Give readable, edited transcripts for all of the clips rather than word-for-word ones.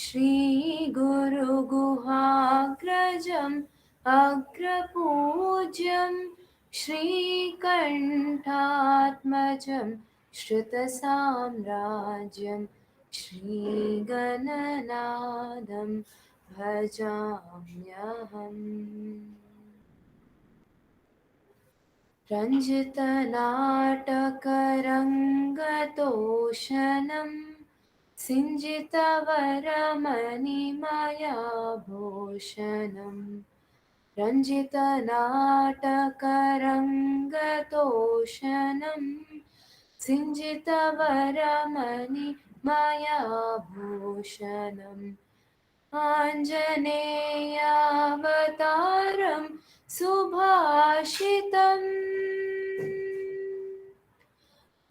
श्रीगुरुगुहाग्रजम् अग्रपूज्यं श्रीकण्ठात्मजं श्रुतसाम्राज्यं श्रीगणनादं भजाम्यहम्। रञ्जितनाटकरङ्गतोषणं सिञ्जितवरमणिमयाभूषणम् रञ्जितनाटकरङ्गतोषणं सिञ्जितवरमणिमयाभूषणम् आञ्जनेयावतारं सुभाषितम्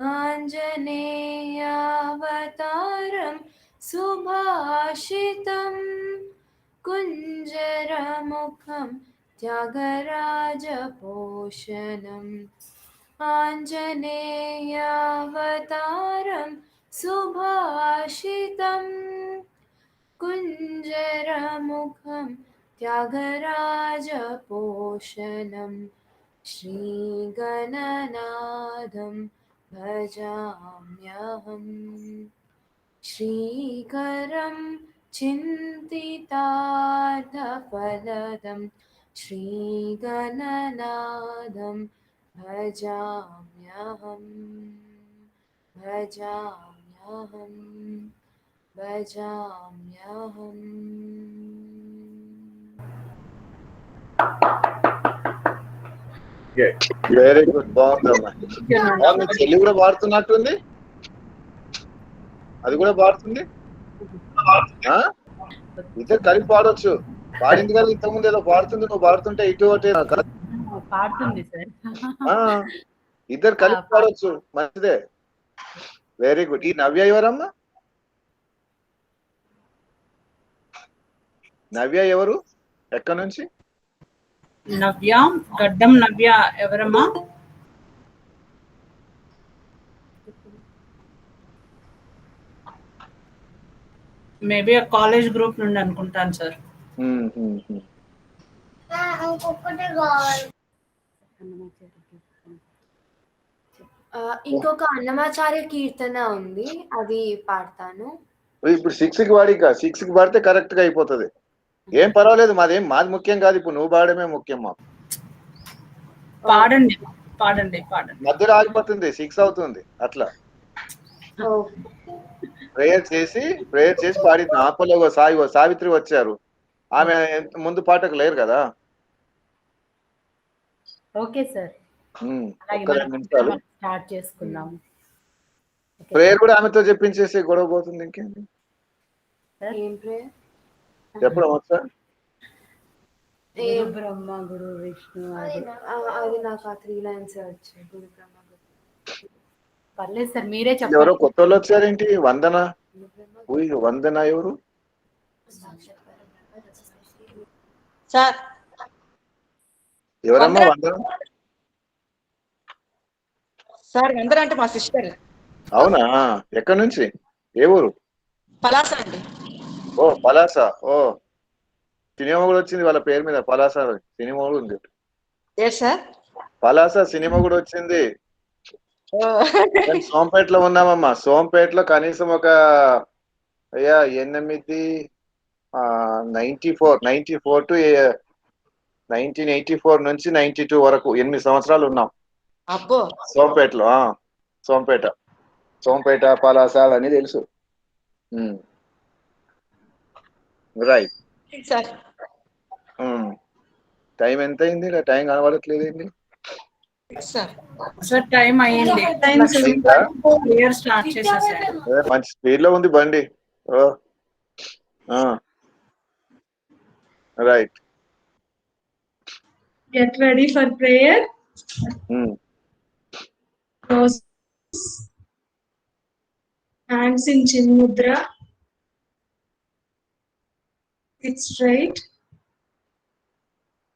आञ्जनेयावतारं सुभाषितं कुञ्जरमुखं त्यागराजपोषणम् आञ्जनेयावतारं सुभाषितं कुञ्जरमुखं त्यागराजपोषणं श्रीगणनादं भजाम्यहम्। श्रीकरं चिन्तितार्थफलदं श्रीगणनादं भजाम्यहम् भजाम्यहम् भजाम्यहम्। Very good, బాగుందమ్మా. మీ చెల్లి కూడా పాడుతున్నట్టుంది, అది కూడా పాడుతుంది. ఇద్దరు కలిపి పాడొచ్చు. పాడింది కదా ఇంతకుముందు ఏదో పాడుతుంది, నువ్వు పాడుతుంటే ఇటు ఒకటే పాడుతుంది సార్. ఇద్దరు కలిపి పాడొచ్చు, మంచిదే. Very good. ఈ నవ్య ఎవరమ్మా? నవ్య ఎవరు, ఎక్కడి నుంచి? నవ్య, గడ్డం నవ్య ఎవరమ్మా? మేబీ ఆ కాలేజ్ గ్రూప్ నుండి అనుకుంటాను సార్. ఇంకొక అన్నమాచార్య కీర్తన ఉంది, అది పాడతాను. ఇప్పుడు 6కి పాడి, 6కి పాడితే కరెక్ట్ గా అయిపోతుంది. ఏం పర్వాలేదు, మాది ముఖ్యం కాదు, ఇప్పుడు నువ్వు పాడమే ముఖ్యం మాకు. పాడండి పాడండి పాడండి. మధ్యలో ఆగిపోతుంది, 6 అవుతుంది అట్లా. ప్రేయర్ చేసి పాడింది. ఆపలో సావిత్రి వచ్చారు, ఆమె ముందు పాటకు లేరు కదా. ఓకే సార్, స్టార్ట్ చేసుకుందాం. ప్రేయర్ కూడా ఆమెతో చెప్పించేసి గొడవ పోతుంది. ఇంకేంటి చెప్పడం వచ్చా? బ్రహ్మ గురు విష్ణు, అది నాకు ఆ 3 లైన్స్ వచ్చాయి. గురు బ్రహ్మ పర్లేదు సార్, మీరే చెప్పండి. ఎవరో కొత్త వాళ్ళు వచ్చారేంటి? వందన ఎవరు సార్? ఎవరమ్మా వందన? సార్ వందన అంటే మా సిస్టర్. అవునా? ఎక్కడి నుంచి? ఏ ఊరు? పలాస అండి. ఓ పలాస. ఓ సినిమా కూడా వచ్చింది వాళ్ళ పేరు మీద, పలాస సినిమా కూడా ఉంది. సార్ పలాస సినిమా కూడా వచ్చింది. సోంపేటలో ఉన్నామమ్మా. సోంపేటలో కనీసం ఒక 1984 టు 1984 నుంచి 92 వరకు 8 సంవత్సరాలు ఉన్నాం సోంపేటలో. సోంపేట పలాస అని తెలుసు. రైట్. టైం ఎంత అయింది? టైం కనబడట్లేదు ఏంటి సార్? టైం అయ్యింది, స్టార్ట్ చేసేసారు. మంచి స్పీడ్ లో ఉంది బండి. Right. Get ready for prayer. Close hands in chin mudra. Sit straight.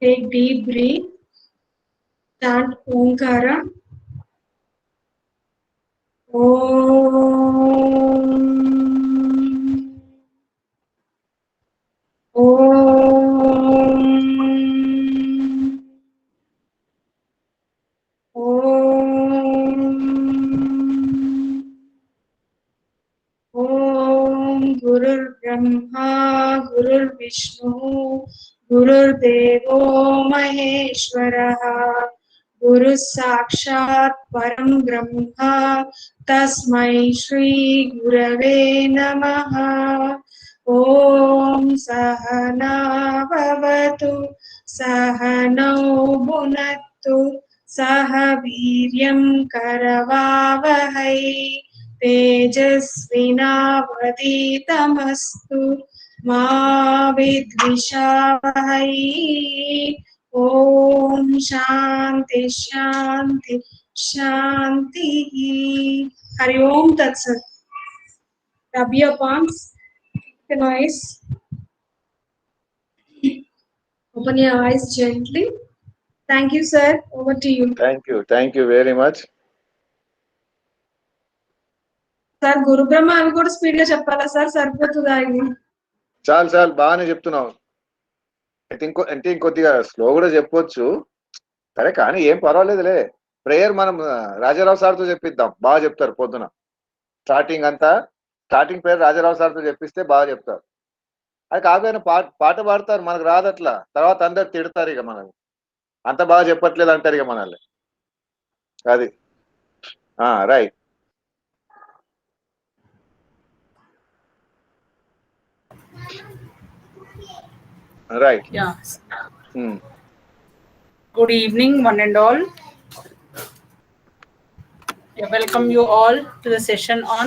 Take deep breath. Chant Omkara. Om. विष्णुः गुरुर्देवो महेश्वरः गुरुः साक्षात् परं ब्रह्म तस्मै श्री गुरवे नमः। ॐ सहना भवतु सहनौ भुनक्तु सह वीर्यं करवावहै तेजस्विनावधीतमस्तु मा विद्विषावहै। ॐ शान्ति शान्ति शान्तिः। हरि ओम तत्सत्। Rub your palms, the noise. Open your eyes gently. Thank you, sir. Over to you. Thank you very much. Sir గురు బ్రహ్మ అవి కూడా స్పీడ్ గా చెప్పాలా సార్? సరిపోతుందా ఇది? చాలు బాగానే చెప్తున్నావు. అంటే ఇంకొద్దిగా స్లో కూడా చెప్పొచ్చు సరే, కానీ ఏం పర్వాలేదులే. ప్రేయర్ మనం రాజారావు సార్తో చెప్పిద్దాం, బాగా చెప్తారు పొద్దున. స్టార్టింగ్ ప్రేయర్ రాజారావు సార్తో చెప్పిస్తే బాగా చెప్తారు. అది కాకపోయినా పాట పాడతారు, మనకు రాదట్లా. తర్వాత అందరు తిడతారు, ఇక మనకు అంత బాగా చెప్పట్లేదు అంటారు ఇక మనల్ని. అది right. Right. Yeah. Good evening, one and all. I welcome you all to the session on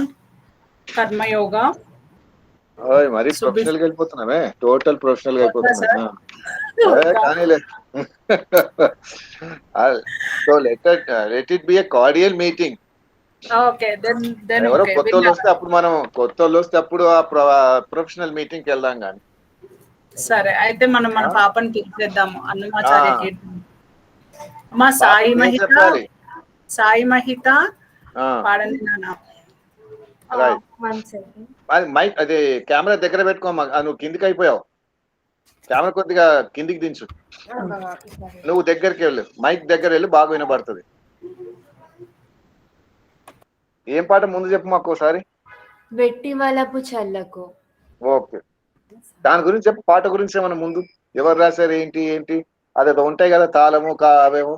Karma Yoga. మరి ప్రొఫెషనల్ గా వెళ్ళిపోతున్నామే, టోటల్ ప్రొఫెషనల్ గా అయిపోతున్నా. కానీలే. So let it be a cordial meeting. Okay, then ఎవరో okay. కొత్త వాళ్ళు వస్తే అప్పుడు ఆ ప్రొఫెషనల్ మీటింగ్ కి వెళ్దాం. కానీ సరే, అయితే మనం మన పాపని పిలిచేద్దాము. అన్నమాచార్య కీర్తన. అమ్మా సాయి మహిత పాడండి నాన్న. మైక్ అదే కెమెరా దగ్గర పెట్టుకోమ్మా. నువ్వు కిందికి అయిపోయావు, కెమెరా కొద్దిగా కిందికి దించు. నువ్వు దగ్గరికి వెళ్ళు, మైక్ దగ్గర వెళ్ళి బాగా వినబడుతుంది. ఏం పాట ముందు చెప్పు మాకు ఒకసారి. వెట్టి వలపు చల్లకు. ఓకే, దాని గురించి చెప్పు. పాట గురించి ఏమన్నా ముందు ఎవరు రాశారు, ఏంటి అదేదో ఉంటాయి కదా, తాళము అవేమో.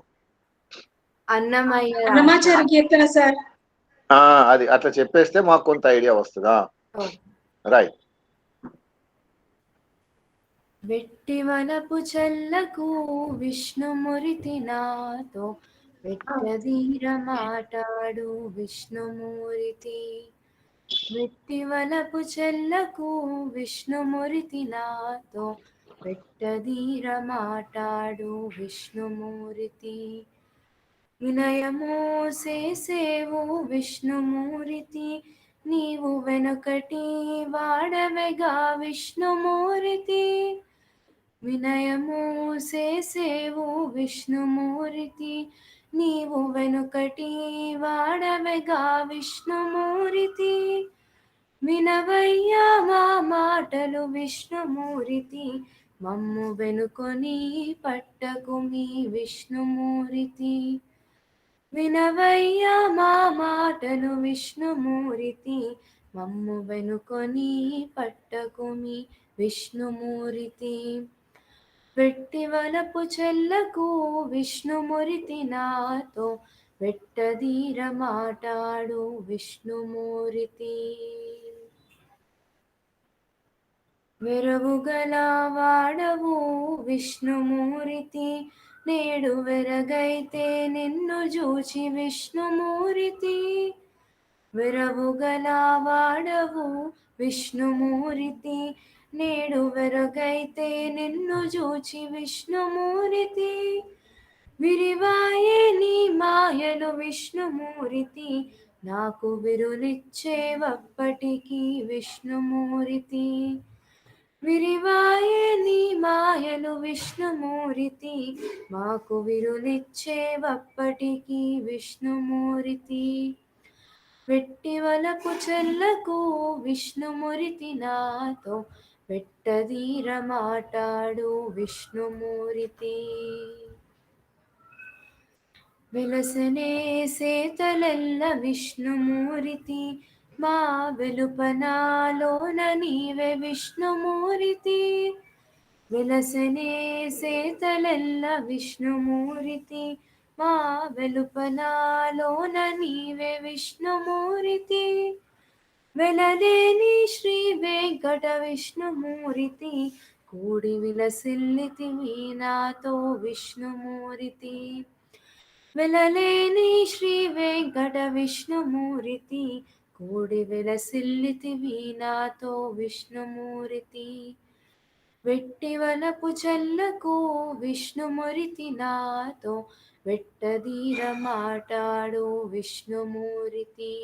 అన్నమాచార్య కీర్తన సార్. అది అట్లా చెప్పేస్తే మాకు కొంత ఐడియా వస్తుందా? రైట్. వెట్టి వలపు చల్లకు విష్ణుమూర్తి నాతో వెట్టదీర మాటాడు విష్ణుమూర్తి. వెట్టి వలపు చెల్లకు విష్ణుమూర్తి నాతో వెట్టదీర మాటాడు విష్ణుమూర్తి. వినయము చేసేవు విష్ణుమూర్తి, నీవు వెనుకటి వాడవెగా విష్ణుమూర్తి. వినయము చేసేవు విష్ణుమూర్తి, నీవు వెనుకటి వాడవెగా విష్ణుమూర్తి. వినవయ్యా మా మాటలు విష్ణుమూర్తి, మమ్ము వెనుకొని పట్టకు మీ విష్ణుమూర్తి. వినవయ్యా మా మాటలు విష్ణుమూర్తి, మమ్ము వెనుకొని పట్టకు మీ విష్ణుమూర్తి. వెట్టి వలపు చెల్లకు విష్ణుమూర్తి నాతో వెట్టదీర మాటాడు విష్ణుమూర్తి. వెరవుగల వాడవు విష్ణుమూర్తి, నేడు వెరగైతే నిన్ను చూచి విష్ణుమూర్తి. వెరవుగల వాడవు విష్ణుమూర్తి, నేడు వెరగైతే నిన్ను చూచి విష్ణుమూర్తి. విరివాయే నీ మాయలు విష్ణుమూర్తి, నాకు విరులిచ్చేవప్పటికీ విష్ణుమూర్తి. విరివాయే నీ మాయలు విష్ణుమూర్తి, మాకు విరులిచ్చేవప్పటికీ విష్ణుమూర్తి. వెట్టి వలపు చెల్లకు విష్ణుమూర్తి నాతో వెట్టదీర మాటాడు విష్ణుమూర్తి. వెలసనే సేతలెల్ల విష్ణుమూర్తి, మా వెలుపనాలోన నీవే విష్ణుమూర్తి. విలసనే సేతలెల్ల విష్ణుమూర్తి మా వెలుపనాలోన నీవే విష్ణుమూర్తి వెలలేని శ్రీ వెంకట విష్ణుమూర్తి కూడి విలసిల్లితి నాతో విష్ణుమూర్తి వెలలేని శ్రీ వెంకట విష్ణుమూర్తి కూడి విలసిల్లితి నాతో విష్ణుమూర్తి వెట్టివలపు చెల్లకు విష్ణుమూర్తి నాతో వెట్టదీర మాటాడు విష్ణుమూర్తి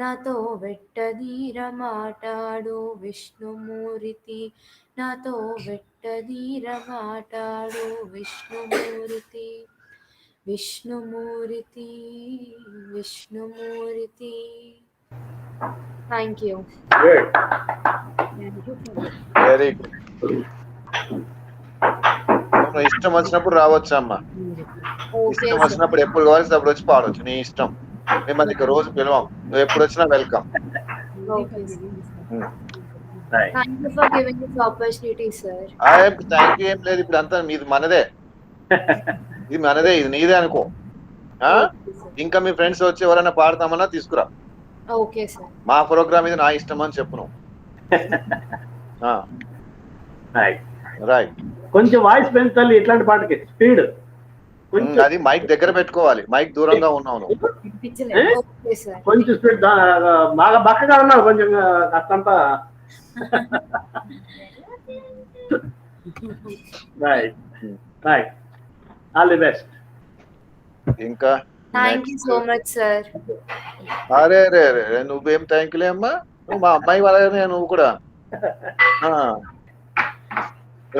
నాతో వెట్టదీర మాటాడు విష్ణుమూర్తి నాతో వెట్టదీర మాటాడు Vishnumurthy Vishnumurthy Vishnumurthy thank you very good. ఇష్టం వచ్చినప్పుడు రావచ్చు అమ్మా, ఓకే ఇష్టం వచ్చినప్పుడు ఎప్పుడు కావాల్సి అప్పుడు వచ్చి పాడవచ్చు, నీ ఇష్టం. మిమ్మల్ని ఇక రోజు పిలవం, నువ్వు ఎప్పుడు వచ్చినా welcome. Thank you for giving this opportunity sir. Thank you ఏం లేదు, ఇప్పుడు అంతా మీది మనదే, ఇది మనదే, ఇది నీదే అనుకో. ఇంకా మీ ఫ్రెండ్స్ వచ్చి ఎవరైనా పాడతామన్నా తీసుకురా. Okay sir. మా ప్రోగ్రామ్ ఇది నా ఇష్టం అని చెప్పు నువ్వు. రైట్. కొంచెం వాయిస్ పెంచాలి ఇట్లాంటి పాటకి, స్పీడ్ కొంచెం. అది మైక్ దగ్గర పెట్టుకోవాలి, మైక్ దూరంగా ఉన్నావు నువ్వు. Okay sir. కొంచెం స్పీడ్, బాగా బక్కగా ఉన్నావు కొంచెం కాస్తంతా. Right right, all the best. ఇంకా thank you so much sir. అరే రే రే, నువ్వేం థ్యాంక్ యూలే అమ్మా, నువ్వు మా అమ్మాయి వాళ్ళనే నువ్వు కూడా.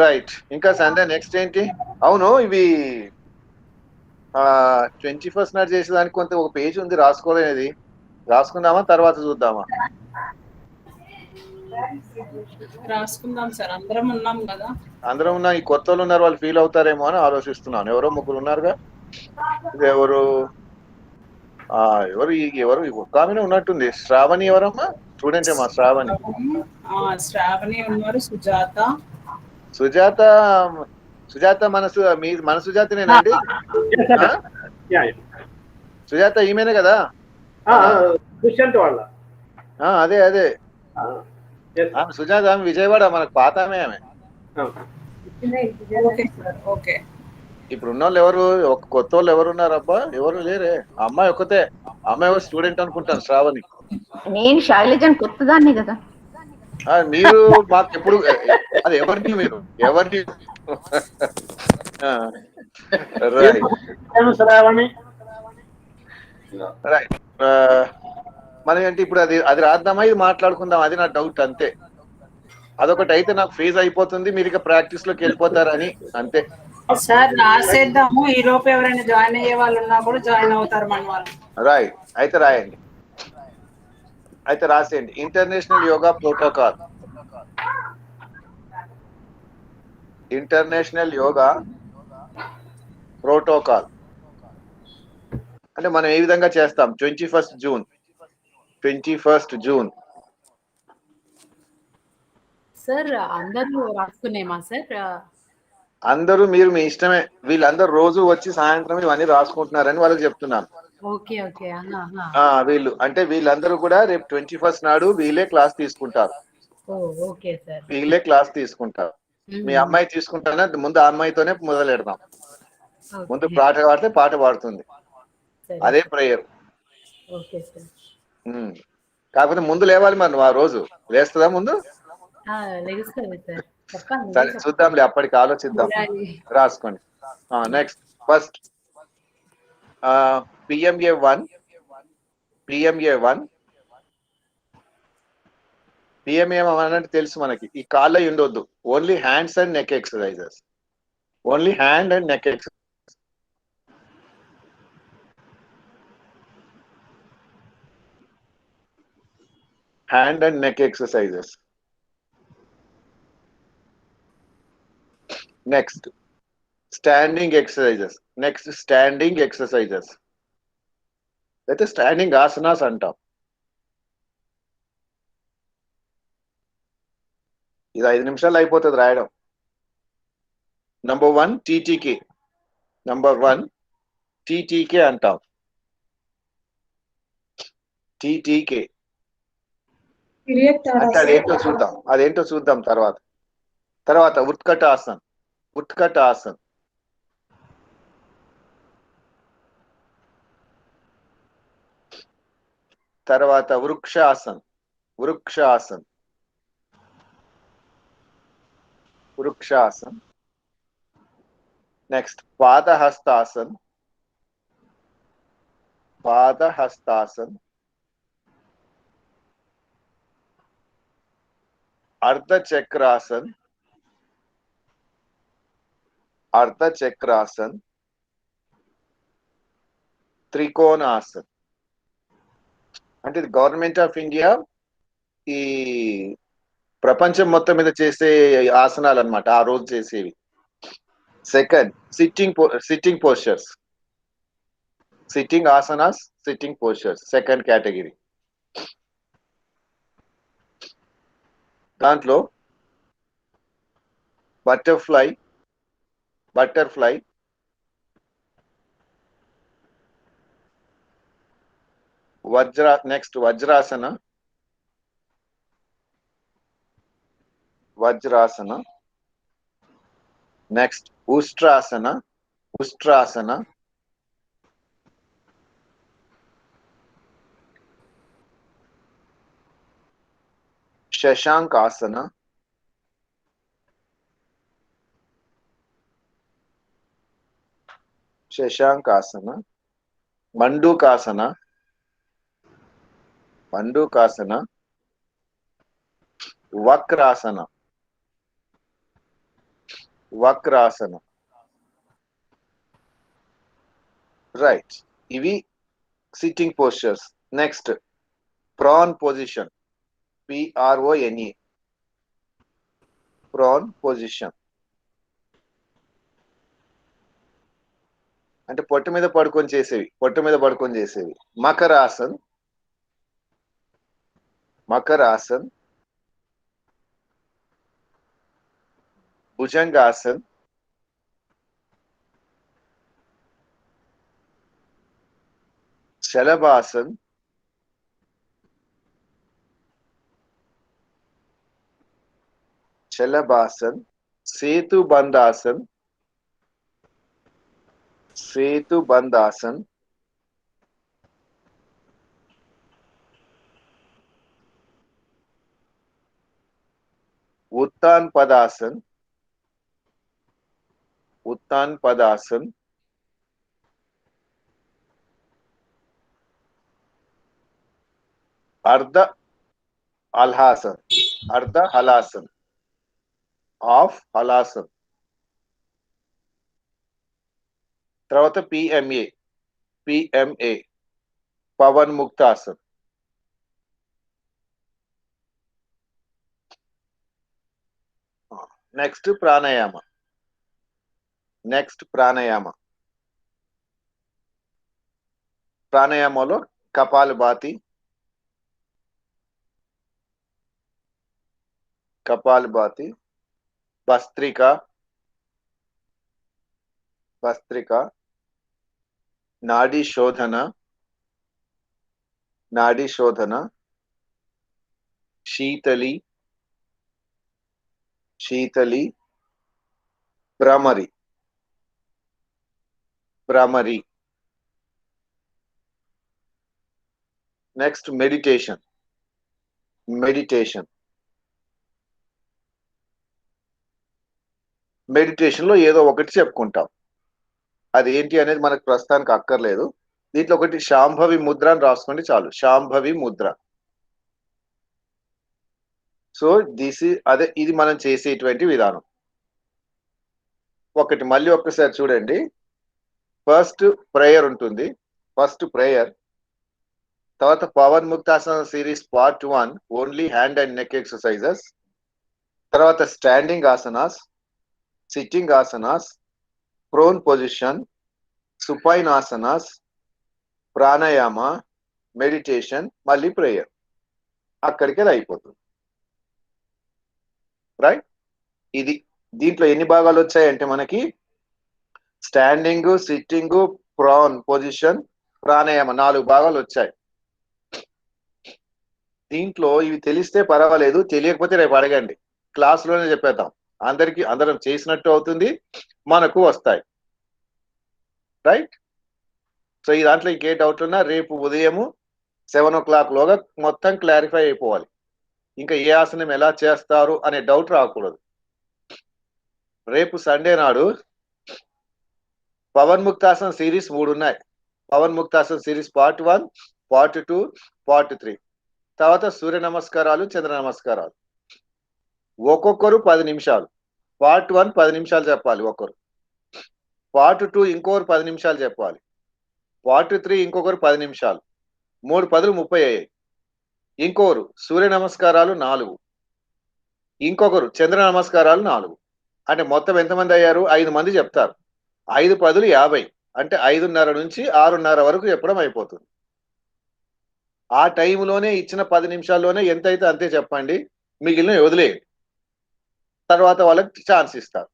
రైట్. ఇంకా సండే నెక్స్ట్ ఏంటి? అవును, ఇవి 21st నాడు చేసేదానికి కొంత ఒక పేజ్ ఉంది రాసుకోలేనిది, రాసుకుందామా తర్వాత చూద్దామా? రాసుకుందాం సార్, అందరం ఉన్నాం కదా. అందరం ఉన్నా, ఈ కొత్త వాళ్ళు ఉన్నారు, వాళ్ళు ఫీల్ అవుతారేమో అని ఆలోచిస్తున్నాను. ఎవరో ముగ్గురు ఉన్నారుగా, ఇది ఎవరు ఎవరు ఎవరు ఒక్క ఆమెనే ఉన్నట్టుంది. శ్రావణి ఎవరమ్మా? స్టూడెంట్ ఏమా శ్రావణి? శ్రావణి ఉన్నారు, సుజాత. సుజాత, సుజాత మన సుజాతనేనండి? సుజాత ఈమెనే కదా? వాళ్ళ అదే అదే ఆమె సుజాత, ఆమె విజయవాడ, మనకు పాత ఆమె. ఓకే. ఇప్పుడు ఉన్న వాళ్ళు ఎవరు, ఒక కొత్త వాళ్ళు ఎవరు ఉన్నారబ్బా? ఎవరు లేరే. అమ్మాయి ఒక్కతే, అమ్మాయి ఎవరు స్టూడెంట్ అనుకుంటాను, శ్రావణి. నేను శైలజన్ కొత్తదాన్ని కదా. మీరు మాకు ఎప్పుడు అది ఎవరిని, మీరు ఎవరిని? రైట్. మనం ఏంటి ఇప్పుడు అది రాద్దామా, ఇది మాట్లాడుకుందాం, అది నా డౌట్ అంతే. అదొకటి అయితే నాకు ఫేజ్ అయిపోతుంది, మీరు ఇక ప్రాక్టీస్ లోకి వెళ్ళిపోతారని, అంతే. సార్ రాసేద్దాము, ఈ లోపు ఎవరైనా జాయిన్ అయ్యే వాళ్ళు ఉన్నా కూడా జాయిన్ అవుతారు మన వాళ్ళు. రైట్, అయితే రాయండి, అయితే రాసేయండి. International yoga protocol, international yoga protocol అంటే మనం ఏ విధంగా చేస్తాం? 21st June. సార్ అందరూ రాసుకునేమా సార్? అందరూ మీరు మీ ఇష్టమే, వీళ్ళందరూ రోజు వచ్చి సాయంత్రం ఇవన్నీ రాసుకుంటున్నారని వాళ్ళకి చెప్తున్నాను. Okay okay. వీళ్ళు అంటే వీళ్ళందరూ కూడా రేపు 21st నాడు వీళ్ళే క్లాస్ తీసుకుంటారు. Okay sir. వీళ్ళే క్లాస్ తీసుకుంటారు. మీ అమ్మాయి తీసుకుంటానే ముందు ఆ అమ్మాయితోనే మొదలెడదాం. ముందు పాట పాడితే పాట పాడుతుంది, అదే ప్రేయర్. కాకపోతే ముందు లేవాలి మరి, నువ్వు ఆ రోజు లేస్తుందా ముందు? సరే చూద్దాంలే, అప్పటికి ఆలోచిద్దాం. రాసుకోండి. Next first PMA 1. PMA అంటే తెలుసు మనకి, ఈ కాళ్ళ ఉండొద్దు, only hands and neck exercises, only hand and neck exercise. Hand and neck exercises. Next standing exercises. అయితే స్టాండింగ్ ఆసనాస్ అంటాం. ఇది 5 నిమిషాలు అయిపోతుంది రాయడం. Number 1 TTK. నంబర్ 1 టీటీకే అంటాం. టీటీకే Period అంటే అదేంటో చూద్దాం తర్వాత ఉత్కటాసన్. ఉత్కటాసన్ తర్వాత వృక్షాసన్. వృక్షాసన్ వృక్షాసన్ నెక్స్ట్ పాదహస్తాసన్. పాదహస్తాసన్ అర్ధచక్రాసన్. అర్ధచక్రాసన్ త్రికోణాసన్. అంటే ఇది గవర్నమెంట్ ఆఫ్ ఇండియా ఈ ప్రపంచం మొత్తం మీద చేసే ఆసనాలు అన్నమాట, ఆ రోజు చేసేవి. Second sitting postures. Sitting asanas, sitting postures second category. దాంట్లో butterfly next vajrasana. Next ustrasana. Shashankasana. Mandukasana. Vakrasana. Right, ఇవి sitting postures. Next prone position. PRONE. Prone position అంటే పొట్ట మీద పడుకొని చేసేవి. మకరాసన్. భుజంగాసన్. శలభాసన్. సేతుబంధాసన్. उत्तान पदासन. अर्ध हलासन. ऑफ हलासन. తర్వాత PMA పవన్ ముక్తాసన్. నెక్స్ట్ ప్రాణాయామలో kapalbhati, bhastrika, nadi shodhana, sheetali, bhramari. Next meditation. Meditation లో ఏదో ఒకటి చెప్పుకుంటాం. అది ఏంటి అనేది మనకు ప్రస్తుతానికి అక్కర్లేదు. దీంట్లో ఒకటి శాంభవి ముద్ర అని రాసుకోండి చాలు. శాంభవి ముద్ర. సో ఇది మనం చేసేటువంటి విధానం. మళ్ళీ ఒక్కసారి చూడండి. ఫస్ట్ ప్రేయర్ ఉంటుంది. తర్వాత Pawan ముక్తాసన series part 1 only hand and neck exercises. తర్వాత standing asanas, sitting asanas, prone position, supine asanas, pranayama, meditation, మళ్ళీ ప్రేయర్. అక్కడికి అది అయిపోతుంది. రైట్, ఇది దీంట్లో ఎన్ని భాగాలు వచ్చాయంటే మనకి స్టాండింగ్, సిట్టింగ్, ప్రాన్ పొజిషన్, ప్రాణాయామ 4 భాగాలు వచ్చాయి. దీంట్లో ఇవి తెలిస్తే పర్వాలేదు, తెలియకపోతే రేపు అడగండి, క్లాసులోనే చెప్పేద్దాం. అందరం చేసినట్టు అవుతుంది, మనకు వస్తాయి. రైట్. సో ఈ దాంట్లో ఇంకే డౌట్ ఉన్నా రేపు ఉదయము 7 o'clock లోగా మొత్తం క్లారిఫై అయిపోవాలి. ఇంకా ఏ ఆసనం ఎలా చేస్తారు అనే డౌట్ రాకూడదు. రేపు సండే నాడు పవన్ ముక్తాసన సిరీస్ 3 ఉన్నాయి. Pavan ముక్తాసన series part 1, part 2, part 3. తర్వాత సూర్య నమస్కారాలు, చంద్ర నమస్కారాలు. ఒక్కొక్కరు 10 నిమిషాలు. పార్ట్ 1 10 నిమిషాలు చెప్పాలి ఒకరు. పార్ట్ 2 ఇంకొకరు 10 నిమిషాలు చెప్పాలి. పార్ట్ 3 ఇంకొకరు 10 నిమిషాలు. 3 10 30 అయ్యాయి. ఇంకొకరు సూర్య నమస్కారాలు 4, ఇంకొకరు చంద్ర నమస్కారాలు 4. అంటే మొత్తం ఎంతమంది అయ్యారు? 5 మంది చెప్తారు. 5 10 50, అంటే 5:30 నుంచి 6:30 వరకు చెప్పడం అయిపోతుంది. ఆ టైంలోనే ఇచ్చిన 10 నిమిషాల్లోనే ఎంతైతే అంతే చెప్పండి, మిగిలిన వదిలేయండి, తర్వాత వాళ్ళకి ఛాన్స్ ఇస్తారు.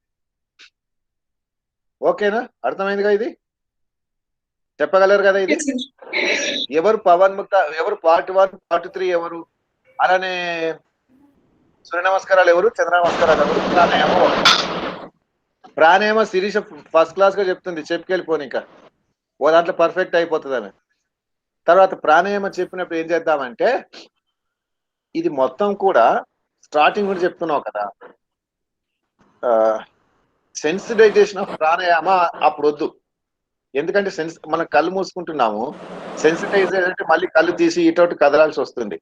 ఓకేనా? అర్థమైందిగా? ఇది చెప్పగలరు కదా? ఇది ఎవరు పవన్ ముక్త, ఎవరు పార్ట్ 1 పార్ట్ 3 ఎవరు, అలానే సూర్య నమస్కారాలు ఎవరు, చంద్ర నమస్కారాలు ఎవరు, ప్రాణాయామ శిరీష ఫస్ట్ క్లాస్ గా చెప్తుంది, చెప్పుకెళ్ళిపోని ఇంకా ఓ దాంట్లో పర్ఫెక్ట్ అయిపోతుంది ఆమె. తర్వాత ప్రాణాయామ చెప్పినప్పుడు ఏం చేద్దామంటే, ఇది మొత్తం కూడా స్టార్టింగ్ కూడా చెప్తున్నావు కదా, సెన్సిటైజేషన్ ఆఫ్ ప్రాణాయామ అప్పుడు వద్దు. ఎందుకంటే మనం కళ్ళు మూసుకుంటున్నాము, సెన్సిటైజేషన్ అంటే మళ్ళీ కళ్ళు తీసి ఇటు కదలాల్సి వస్తుంది.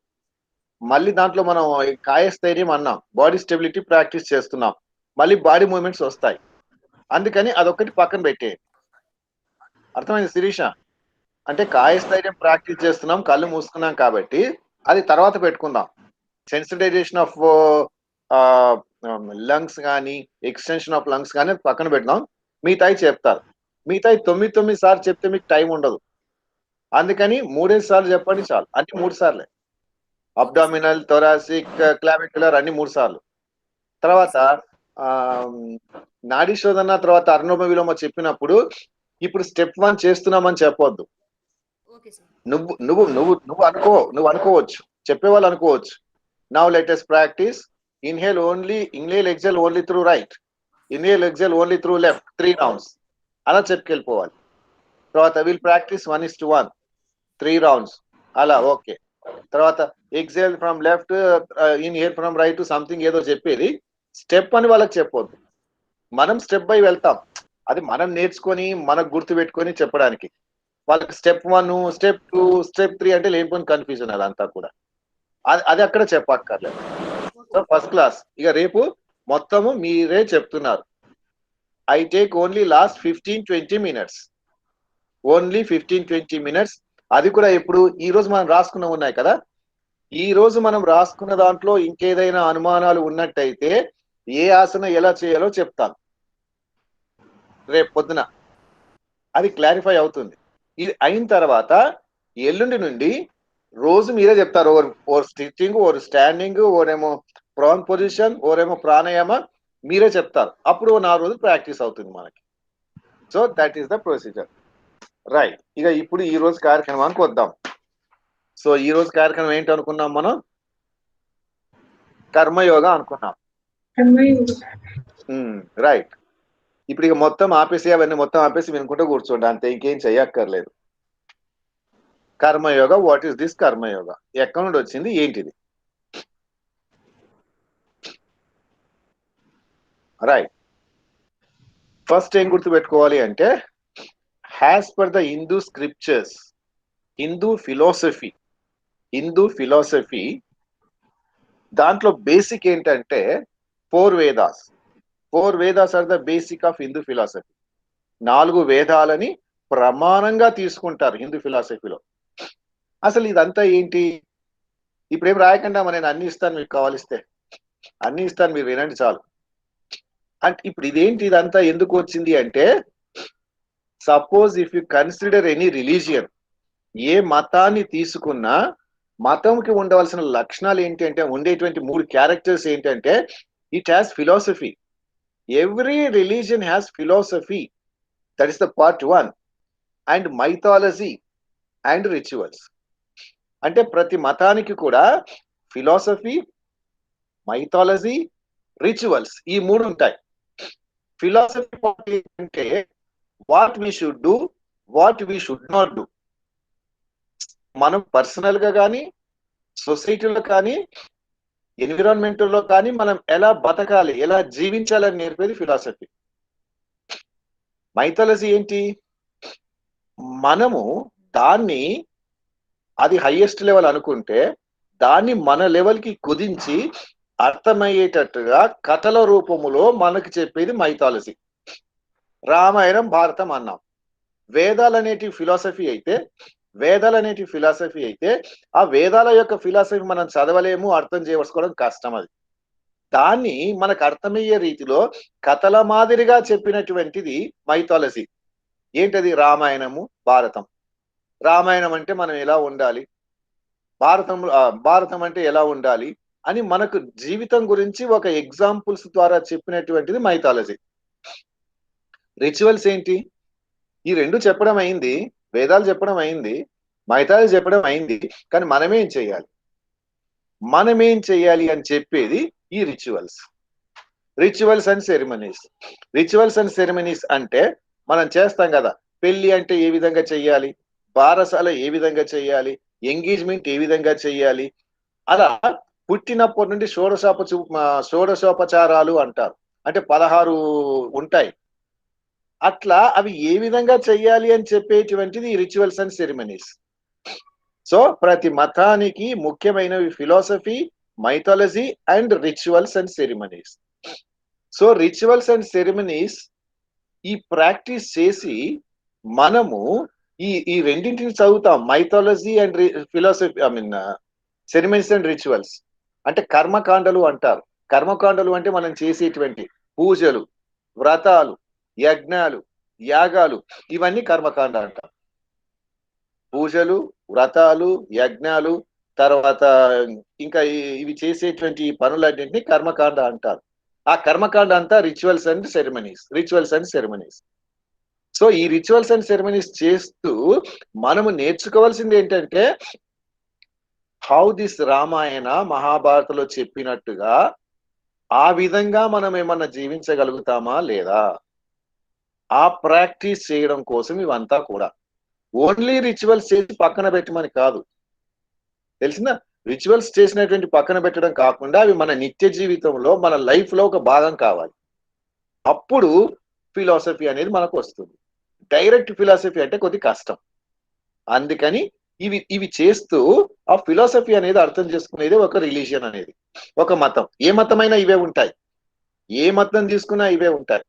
మళ్ళీ దాంట్లో మనం కాయస్థైర్యం అన్నాం, బాడీ స్టెబిలిటీ ప్రాక్టీస్ చేస్తున్నాం, మళ్ళీ బాడీ మూవ్మెంట్స్ వస్తాయి. అందుకని అదొక్కటి పక్కన పెట్టే. అర్థమైంది శిరీష? అంటే కాయస్థైర్యం ప్రాక్టీస్ చేస్తున్నాం, కళ్ళు మూసుకున్నాం కాబట్టి అది తర్వాత పెట్టుకుందాం. సెన్సిటైజేషన్ ఆఫ్ లంగ్స్ కానీ, ఎక్స్టెన్షన్ ఆఫ్ లంగ్స్ కానీ పక్కన పెడదాం. మిగతాయి చెప్తారు. మిగతాయి 9 సార్లు చెప్తే మీకు టైం ఉండదు. అందుకని 3 సార్లు చెప్పండి చాలు. అన్ని 3 సార్లే. అబ్డామినల్, థొరాసిక్, క్లావిక్యులర్ అన్ని 3 సార్లు. తర్వాత నాడీ శోధన, తర్వాత అర్ణవ విలోమ చెప్పినప్పుడు ఇప్పుడు స్టెప్ 1 చేస్తున్నామని చెప్పొద్దు. నువ్వు అనుకోవచ్చు, చెప్పేవాళ్ళు అనుకోవచ్చు, now let us practice inhale exhale only through right, inhale exhale only through left, 3 rounds అలా చెప్పుకెళ్ళిపోవాలి. తర్వాత విల్ ప్రాక్టీస్ 1:1, 3 rounds అలా. ఓకే. తర్వాత exhale from left, inhale from right, something ఏదో చెప్పేది స్టెప్ అని వాళ్ళకి చెప్పొద్దు. మనం స్టెప్ బై వెళ్తాం, అది మనం నేర్చుకొని మనకు గుర్తు పెట్టుకొని చెప్పడానికి. వాళ్ళకి స్టెప్ 1, స్టెప్ 2, స్టెప్ 3 అంటే లేనిపోయిన కన్ఫ్యూజన్ అదంతా కూడా. అది అక్కడ చెప్పక్కర్లేదు. సో ఫస్ట్ క్లాస్ ఇక రేపు మొత్తము మీరే చెప్తున్నారు. I take only last 15-20 minutes, only 15-20 minutes. అది కూడా ఎప్పుడు? ఈ రోజు మనం రాసుకున్న ఉన్నాయి కదా, ఈ రోజు మనం రాసుకున్న దాంట్లో ఇంకేదైనా అనుమానాలు ఉన్నట్టయితే ఏ ఆసనం ఎలా చేయాలో చెప్తాను రేపు పొద్దున, అది క్లారిఫై అవుతుంది. ఇది అయిన తర్వాత ఎల్లుండి నుండి రోజు మీరే చెప్తారు. ఓర్ స్టిచ్చింగ్, ఓర్ స్టాండింగ్, ఓరేమో ప్రాన్ పొజిషన్, ఓరేమో ప్రాణాయామ, మీరే చెప్తారు. అప్పుడు 4 రోజులు ప్రాక్టీస్ అవుతుంది మనకి. So that is the procedure. Right. ఇక ఇప్పుడు ఈ రోజు కార్యక్రమానికి వద్దాం. సో ఈ రోజు కార్యక్రమం ఏంటి అనుకున్నాం మనం? కర్మయోగ అనుకున్నాం. రైట్. ఇప్పుడు ఇక మొత్తం ఆపేసి, అవన్నీ మొత్తం ఆపేసి వినుకుంటూ కూర్చోండి, అంతే, ఇంకేం చెయ్యక్కర్లేదు. Karma yoga, what is this karma yoga, ఎక్కడి నుండి వచ్చింది, ఏంటిది? రైట్. ఫస్ట్ ఏం గుర్తు పెట్టుకోవాలి అంటే, as per the Hindu scriptures, Hindu philosophy దాంట్లో బేసిక్ ఏంటంటే 4 Vedas. 4 Vedas are the basic of Hindu philosophy. 4 వేదాలని ప్రమాణంగా తీసుకుంటారు హిందూ ఫిలాసఫీలో. అసలు ఇదంతా ఏంటి? ఇప్పుడేం రాయకుండా నేను అన్ని ఇస్తాను, మీకు కావాలిస్తే అన్ని ఇస్తాను, మీరు వినండి చాలు. అంటే ఇప్పుడు ఇదేంటి, ఇదంతా ఎందుకు వచ్చింది అంటే, suppose if you consider any religion, ఏ మతాన్ని తీసుకున్నా మతంకి ఉండవలసిన లక్షణాలు ఏంటి అంటే, ఉండేటువంటి 3 క్యారెక్టర్స్ ఏంటంటే, it has philosophy. Every religion has philosophy. That is the part 1. And mythology and rituals. అంటే ప్రతి మతానికి కూడా ఫిలాసఫీ, మైథాలజీ, రిచువల్స్ ఈ 3 ఉంటాయి. ఫిలాసఫీ అంటే what we should do, what we should not do. మనం పర్సనల్ గా కానీ, సొసైటీలో కానీ, ఎన్విరాన్మెంట్లో కానీ మనం ఎలా బతకాలి, ఎలా జీవించాలని నేర్పేది ఫిలాసఫీ. మైథాలజీ ఏంటి? మనము దాన్ని అది హైయెస్ట్ లెవెల్ అనుకుంటే దాన్ని మన లెవెల్కి కుదించి అర్థమయ్యేటట్టుగా కథల రూపములో మనకు చెప్పేది మైథాలజీ. రామాయణం, భారతం అన్నాం. వేదాలు అనేటి ఫిలాసఫీ అయితే ఆ వేదాల యొక్క ఫిలాసఫీ మనం చదవలేము, అర్థం చేసుకోవడం కష్టం. అది దాన్ని మనకు అర్థమయ్యే రీతిలో కథల మాదిరిగా చెప్పినటువంటిది మైథాలజీ. ఏంటది? రామాయణము, భారతం. రామాయణం అంటే మనం ఎలా ఉండాలి, భారతం అంటే ఎలా ఉండాలి అని మనకు జీవితం గురించి ఒక ఎగ్జాంపుల్స్ ద్వారా చెప్పినటువంటిది మైథాలజీ. రిచువల్స్ ఏంటి? ఈ 2 చెప్పడం అయింది, వేదాలు చెప్పడం అయింది, మైథాలజీ చెప్పడం అయింది. కానీ మనమేం చేయాలి అని చెప్పేది ఈ రిచువల్స్. రిచువల్స్ అండ్ సెరమనీస్ అంటే మనం చేస్తాం కదా, పెళ్లి అంటే ఏ విధంగా చెయ్యాలి, బారసాల ఏ విధంగా చెయ్యాలి, ఎంగేజ్మెంట్ ఏ విధంగా చెయ్యాలి, అలా పుట్టినప్పటి నుండి షోడశోపచారాలు అంటారు. అంటే 16 ఉంటాయి. అట్లా అవి ఏ విధంగా చెయ్యాలి అని చెప్పేటువంటిది రిచువల్స్ అండ్ సెరమనీస్. సో ప్రతి మతానికి ముఖ్యమైనవి philosophy, mythology and rituals and ceremonies. So rituals and ceremonies ఈ ప్రాక్టీస్ చేసి మనము ఈ రెండింటిని చదువుతాం. Mythology and philosophy, ceremonies and rituals అంటే కర్మకాండలు అంటారు. కర్మకాండలు అంటే మనం చేసేటువంటి పూజలు, వ్రతాలు, యజ్ఞాలు, యాగాలు, ఇవన్నీ కర్మకాండ అంటారు. పూజలు, వ్రతాలు, యజ్ఞాలు, తర్వాత ఇంకా ఇవి చేసేటువంటి పనులన్నింటినీ కర్మకాండ అంటారు. ఆ కర్మకాండ అంతా రిచువల్స్ అండ్ సెరమనీస్. సో ఈ రిచువల్స్ అండ్ సెరమనీస్ చేస్తూ మనము నేర్చుకోవాల్సింది ఏంటంటే హౌ దిస్ రామాయణ, మహాభారతంలో చెప్పినట్టుగా ఆ విధంగా మనం ఏమన్నా జీవించగలుగుతామా లేదా, ఆ ప్రాక్టీస్ చేయడం కోసం ఇవంతా కూడా. ఓన్లీ రిచువల్స్ చేసి పక్కన పెట్టమని కాదు, తెలిసిందా? రిచువల్స్ చేసినటువంటి పక్కన పెట్టడం కాకుండా అవి మన నిత్య జీవితంలో, మన లైఫ్ లో ఒక భాగం కావాలి. అప్పుడు ఫిలాసఫీ అనేది మనకు వస్తుంది. డైరెక్ట్ ఫిలాసఫీ అంటే కొద్ది కష్టం. అందుకని ఇవి చేస్తూ ఆ ఫిలాసఫీ అనేది అర్థం చేసుకునేది ఒక రిలీజియన్ అనేది, ఒక మతం. ఏ మతమైనా ఇవే ఉంటాయి, ఏ మతం తీసుకున్నా ఇవే ఉంటాయి.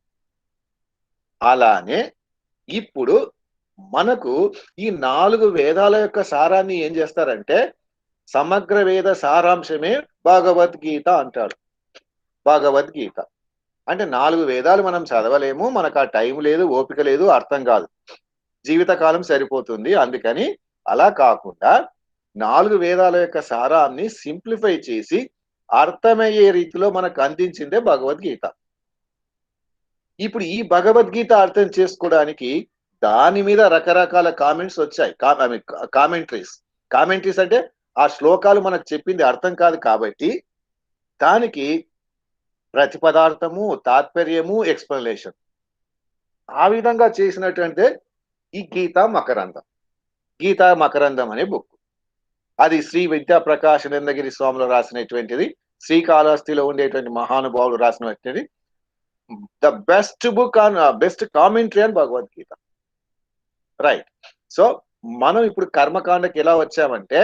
అలానే ఇప్పుడు మనకు ఈ 4 వేదాల యొక్క సారాన్ని ఏం చేస్తారంటే సమగ్ర వేద సారాంశమే భగవద్గీత అంటాడు. భగవద్గీత అంటే 4 వేదాలు మనం చదవలేము, మనకు ఆ టైం లేదు, ఓపిక లేదు, అర్థం కాదు, జీవితకాలం సరిపోతుంది. అందుకని అలా కాకుండా 4 వేదాల యొక్క సారాన్ని సింప్లిఫై చేసి అర్థమయ్యే రీతిలో మనకు అందించిందే భగవద్గీత. ఇప్పుడు ఈ భగవద్గీత అర్థం చేసుకోవడానికి దాని మీద రకరకాల కామెంట్స్ వచ్చాయి. కామెంట్రీస్ అంటే ఆ శ్లోకాలు మనకు చెప్పింది అర్థం కాదు కాబట్టి దానికి ప్రతిపదార్థము, తాత్పర్యము, ఎక్స్ప్లెనేషన్ ఆ విధంగా చేసినటువంటి ఈ గీతా మకరందం అనే బుక్. అది శ్రీ విద్యా ప్రకాశానందగిరి స్వాములు రాసినటువంటిది, శ్రీకాళహస్తిలో ఉండేటువంటి మహానుభావులు రాసినటువంటిది. The best book on best commentary on Bhagavad Gita. Right. So మనం ఇప్పుడు కర్మకాండకి ఎలా వచ్చామంటే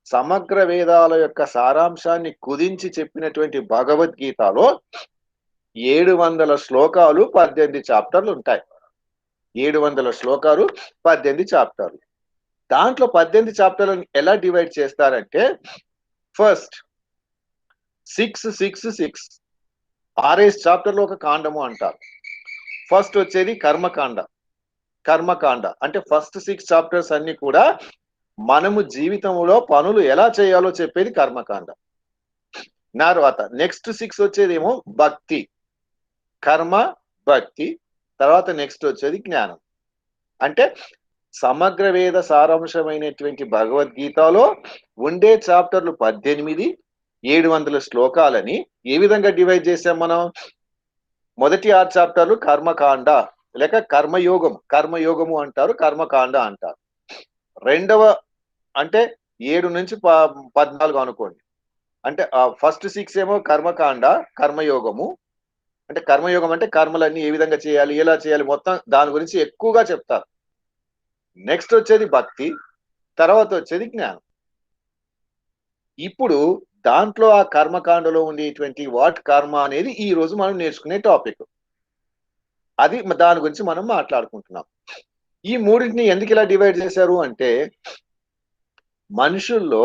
సమగ్ర వేదాల యొక్క సారాంశాన్ని కుదించి చెప్పినటువంటి భగవద్గీతలో 700 శ్లోకాలు, 18 చాప్టర్లు ఉంటాయి. 700 శ్లోకాలు, 18 చాప్టర్లు. దాంట్లో 18 చాప్టర్లను ఎలా డివైడ్ చేస్తారంటే ఫస్ట్ 6 6 చాప్టర్లు ఒక కాండము అంటారు. ఫస్ట్ వచ్చేది కర్మకాండ అంటే ఫస్ట్ 6 చాప్టర్స్ అన్ని కూడా మనము జీవితంలో పనులు ఎలా చేయాలో చెప్పేది కర్మకాండ. తర్వాత నెక్స్ట్ 6 వచ్చేదేమో భక్తి. కర్మ, భక్తి, తర్వాత నెక్స్ట్ వచ్చేది జ్ఞానం. అంటే సమగ్ర వేద సారాంశమైనటువంటి భగవద్గీతలో ఉండే చాప్టర్లు 18, 700 శ్లోకాలని ఏ విధంగా డివైడ్ చేసాం మనం? మొదటి 6 చాప్టర్లు కర్మకాండ లేక కర్మయోగము అంటారు, కర్మకాండ అంటారు. రెండవ అంటే 7 నుంచి 14 అనుకోండి. అంటే ఫస్ట్ 6 ఏమో కర్మకాండ, కర్మయోగము. అంటే కర్మయోగం అంటే కర్మలన్నీ ఏ విధంగా చేయాలి, ఎలా చేయాలి, మొత్తం దాని గురించి ఎక్కువగా చెప్తారు. నెక్స్ట్ వచ్చేది భక్తి, తర్వాత వచ్చేది జ్ఞానం. ఇప్పుడు దాంట్లో ఆ కర్మకాండలో ఉండేటువంటి వాట్ కర్మ అనేది ఈ రోజు మనం నేర్చుకునే టాపిక్. అది దాని గురించి మనం మాట్లాడుకుంటున్నాం. ఈ మూడింటిని ఎందుకు ఇలా డివైడ్ చేశారు అంటే, మనుషుల్లో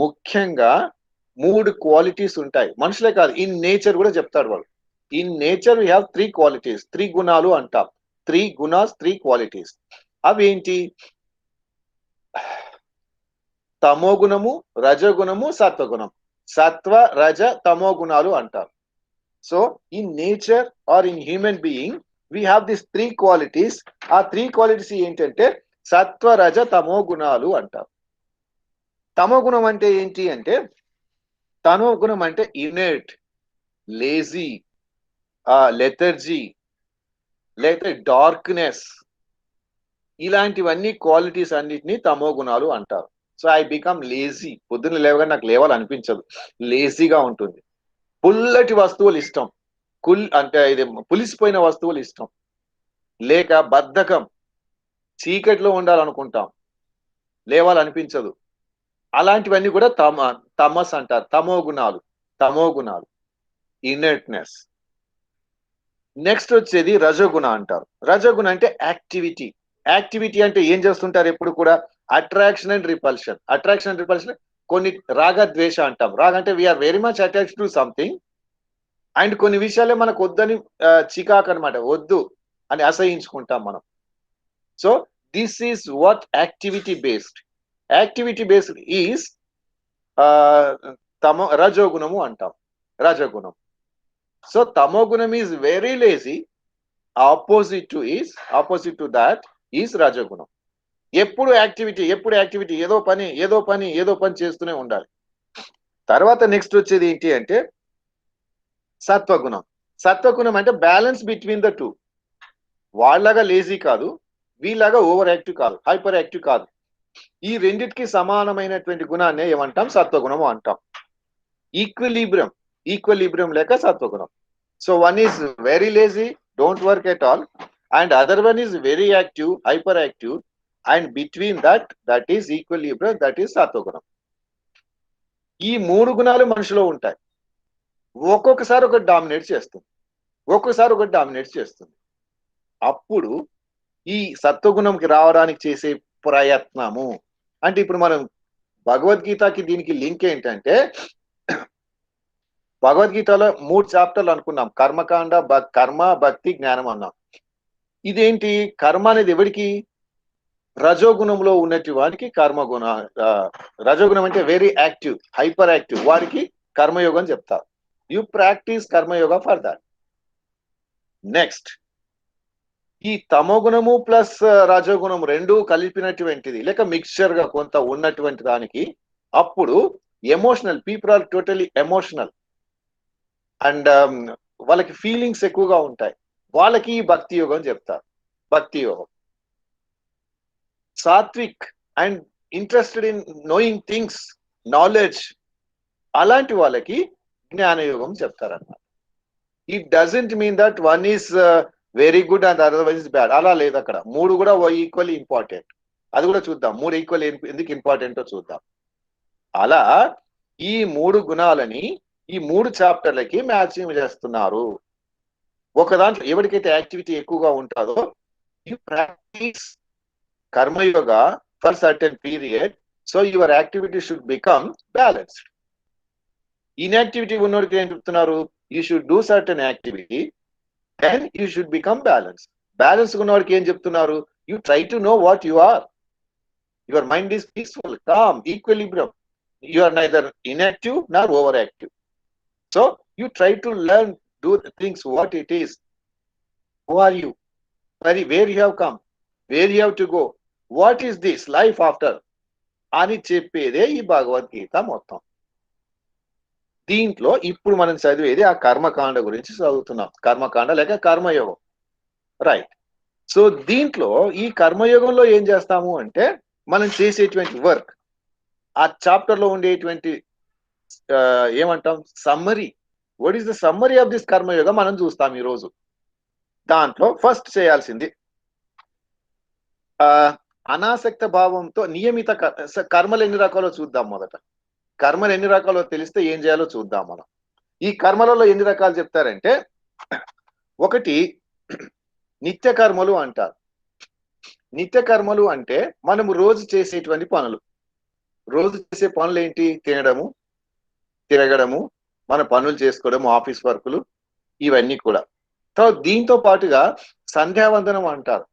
ముఖ్యంగా 3 క్వాలిటీస్ ఉంటాయి. మనుషులే కాదు, ఇన్ నేచర్ కూడా చెప్తాడు వాడు. In nature we have 3 qualities, 3 గుణాలు అంటాం. 3 గుణాస్, 3 క్వాలిటీస్. అవేంటి? తమో గుణము, రజగుణము, సత్వగుణం. సత్వ, రజ, తమో గుణాలు అంటారు. So in nature or in human being we have this 3 qualities. ఆ 3 క్వాలిటీస్ ఏంటంటే సత్వ, రజ, తమో గుణాలు అంటారు. తమో గుణం అంటే ఏంటి అంటే, తమో గుణం అంటే ఇనర్ట్, లేజీ, లెథర్జీ, లేకపోతే డార్క్నెస్, ఇలాంటివన్నీ క్వాలిటీస్ అన్నిటినీ తమో గుణాలు అంటారు. సో ఐ బికమ్ లేజీ, పొద్దున్న లేవగా నాకు లేవాలనిపించదు, లేజీగా ఉంటుంది. పుల్లటి వస్తువులు ఇష్టం, అంటే ఇది పులిసిపోయిన వస్తువులు ఇష్టం. లేక బద్ధకం, చీకటిలో ఉండాలనుకుంటాం, లేవాలనిపించదు. అలాంటివన్నీ కూడా తమస్ అంటారు, తమో గుణాలు, ఇనర్ట్నెస్. నెక్స్ట్ వచ్చేది రజోగుణ అంటారు. రజోగుణ అంటే యాక్టివిటీ. యాక్టివిటీ అంటే ఏం చేస్తుంటారు ఎప్పుడు కూడా? Attraction and repulsion. Attraction and repulsion, కొన్ని రాగ ద్వేష అంటాం. రాగ అంటే we are very much attached to something, and కొన్ని విషయాలే మనకు వద్దని చికాకు అనమాట, వద్దు అని అసహించుకుంటాం మనం. So this is what activity based. Activity based is రజోగుణము అంటాం, రజగుణం. సో తమో గుణం is very lazy, opposite to that is రజగుణం. ఎప్పుడు యాక్టివిటీ, ఏదో పని చేస్తూనే ఉండాలి. తర్వాత నెక్స్ట్ వచ్చేది ఏంటి అంటే సత్వగుణం. సత్వగుణం అంటే బ్యాలెన్స్ బిట్వీన్ ద 2. వాళ్ళగా లేజీ కాదు, వీళ్ళగా ఓవర్ యాక్టివ్ కాదు, హైపర్ యాక్టివ్ కాదు. ఈ రెండిటికి సమానమైనటువంటి గుణాన్ని ఏమంటాం? సత్వగుణము అంటాం. ఈక్విలిబ్రియం లేక సత్వగుణం. So one is very lazy, don't work at all, and other one is very active, hyper active, and between that is equilibrium, that is సత్వగుణం. ఈ 3 గుణాలు మనిషిలో ఉంటాయి. ఒక్కొక్కసారి ఒకటి డామినేట్ చేస్తుంది. అప్పుడు ఈ సత్వగుణంకి రావడానికి చేసే ప్రయత్నము అంటే, ఇప్పుడు మనం భగవద్గీతకి దీనికి లింక్ ఏంటంటే, భగవద్గీతలో 3 చాప్టర్లు అనుకున్నాం. కర్మకాండ, కర్మ, భక్తి, జ్ఞానం అన్నాం. ఇదేంటి? కర్మ అనేది ఎవరికి? రజోగుణంలో ఉన్నట్టు వాడికి కర్మగుణ. రజోగుణం అంటే వెరీ యాక్టివ్, హైపర్ యాక్టివ్, వారికి కర్మయోగం చెప్తారు. You practice karma yoga for that. Next, ఈ తమోగుణము ప్లస్ రజోగుణం రెండు కలిపినటువంటిది లేక మిక్స్చర్ గా కొంత ఉన్నటువంటి దానికి అప్పుడు emotional, people are totally emotional and వాళ్ళకి ఫీలింగ్స్ ఎక్కువగా ఉంటాయి. వాళ్ళకి భక్తి యోగం చెప్తారు. భక్తి యోగం sattvic and interested in knowing things, knowledge, అలాంటి వాళ్ళకి జ్ఞానయోగం చెప్తారన్నమాట. It doesn't mean that one is very good and otherwise is bad, అలా లేదు. అక్కడ 3 కూడా ఈక్వల్లీ ఇంపార్టెంట్. అది కూడా చూద్దాం, 3 ఈక్వల్ ఎందుకు ఇంపార్టెంటో చూద్దాం. అలా ఈ 3 గుణాలని ఈ 3 చాప్టర్లకి మ్యాచింగ్ చేస్తున్నారు. ఒక దాంట్లో ఎవరికైతే యాక్టివిటీ ఎక్కువగా ఉంటుందో, you practice karma yoga for certain period, so your activity should become balanced. Inactivity ఉన్నోడికి ఏం చెప్తున్నారు? You should do certain activity and you should become balanced. Balance ఉన్నవాడికి ఏం చెప్తున్నారు? You try to know what you are. Your mind is peaceful, calm, equilibrium. You are neither inactive nor overactive. So you try to learn, do the things what it is, who are you, where you have come, where you have to go, what is this life after అని చెప్పేదే ఈ భగవద్గీత మొత్తం. దీంట్లో ఇప్పుడు మనం చదివేది ఆ కర్మకాండ గురించి చదువుతున్నాం. కర్మకాండ లేక కర్మయోగం, రైట్. సో దీంట్లో ఈ కర్మయోగంలో ఏం చేస్తాము అంటే మనం చేసేటువంటి వర్క్, ఆ చాప్టర్ లో ఉండేటువంటి ఏమంటాం summary, what is the summary of this కర్మయోగం మనం చూస్తాం ఈ రోజు. దాంట్లో ఫస్ట్ చేయాల్సింది అనాసక్త భావంతో నియమిత కర్మలు ఎన్ని రకాలో చూద్దాం. మొదట కర్మలు ఎన్ని రకాలో తెలిస్తే ఏం చేయాలో చూద్దాం మనం. ఈ కర్మలలో ఎన్ని రకాలు చెప్తారంటే, ఒకటి నిత్య కర్మలు అంటారు. నిత్య కర్మలు అంటే మనము రోజు చేసేటువంటి పనులు. రోజు చేసే పనులు ఏంటి? తినడము, తిరగడము, మన పనులు చేసుకోవడము, ఆఫీస్ వర్కులు, ఇవన్నీ కూడా. దీంతో పాటుగా సంధ్యావందనం అంటారు.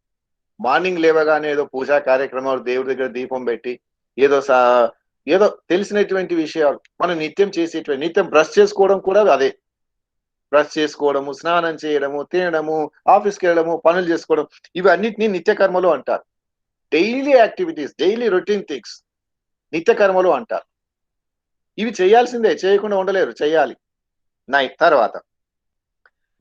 మార్నింగ్ లేవగానే ఏదో పూజా కార్యక్రమాలు, దేవుడి దగ్గర దీపం పెట్టి ఏదో తెలిసినటువంటి విషయాలు మనం నిత్యం చేసేటువంటి, నిత్యం బ్రష్ చేసుకోవడం కూడా అదే. బ్రష్ చేసుకోవడము, స్నానం చేయడము, తినడము, ఆఫీస్కి వెళ్ళడము, పనులు చేసుకోవడం, ఇవన్నిటిని నిత్య కర్మలు అంటారు. Daily activities, daily routine things నిత్య కర్మలు అంటారు. ఇవి చేయాల్సిందే, చేయకుండా ఉండలేరు, చేయాలి. తర్వాత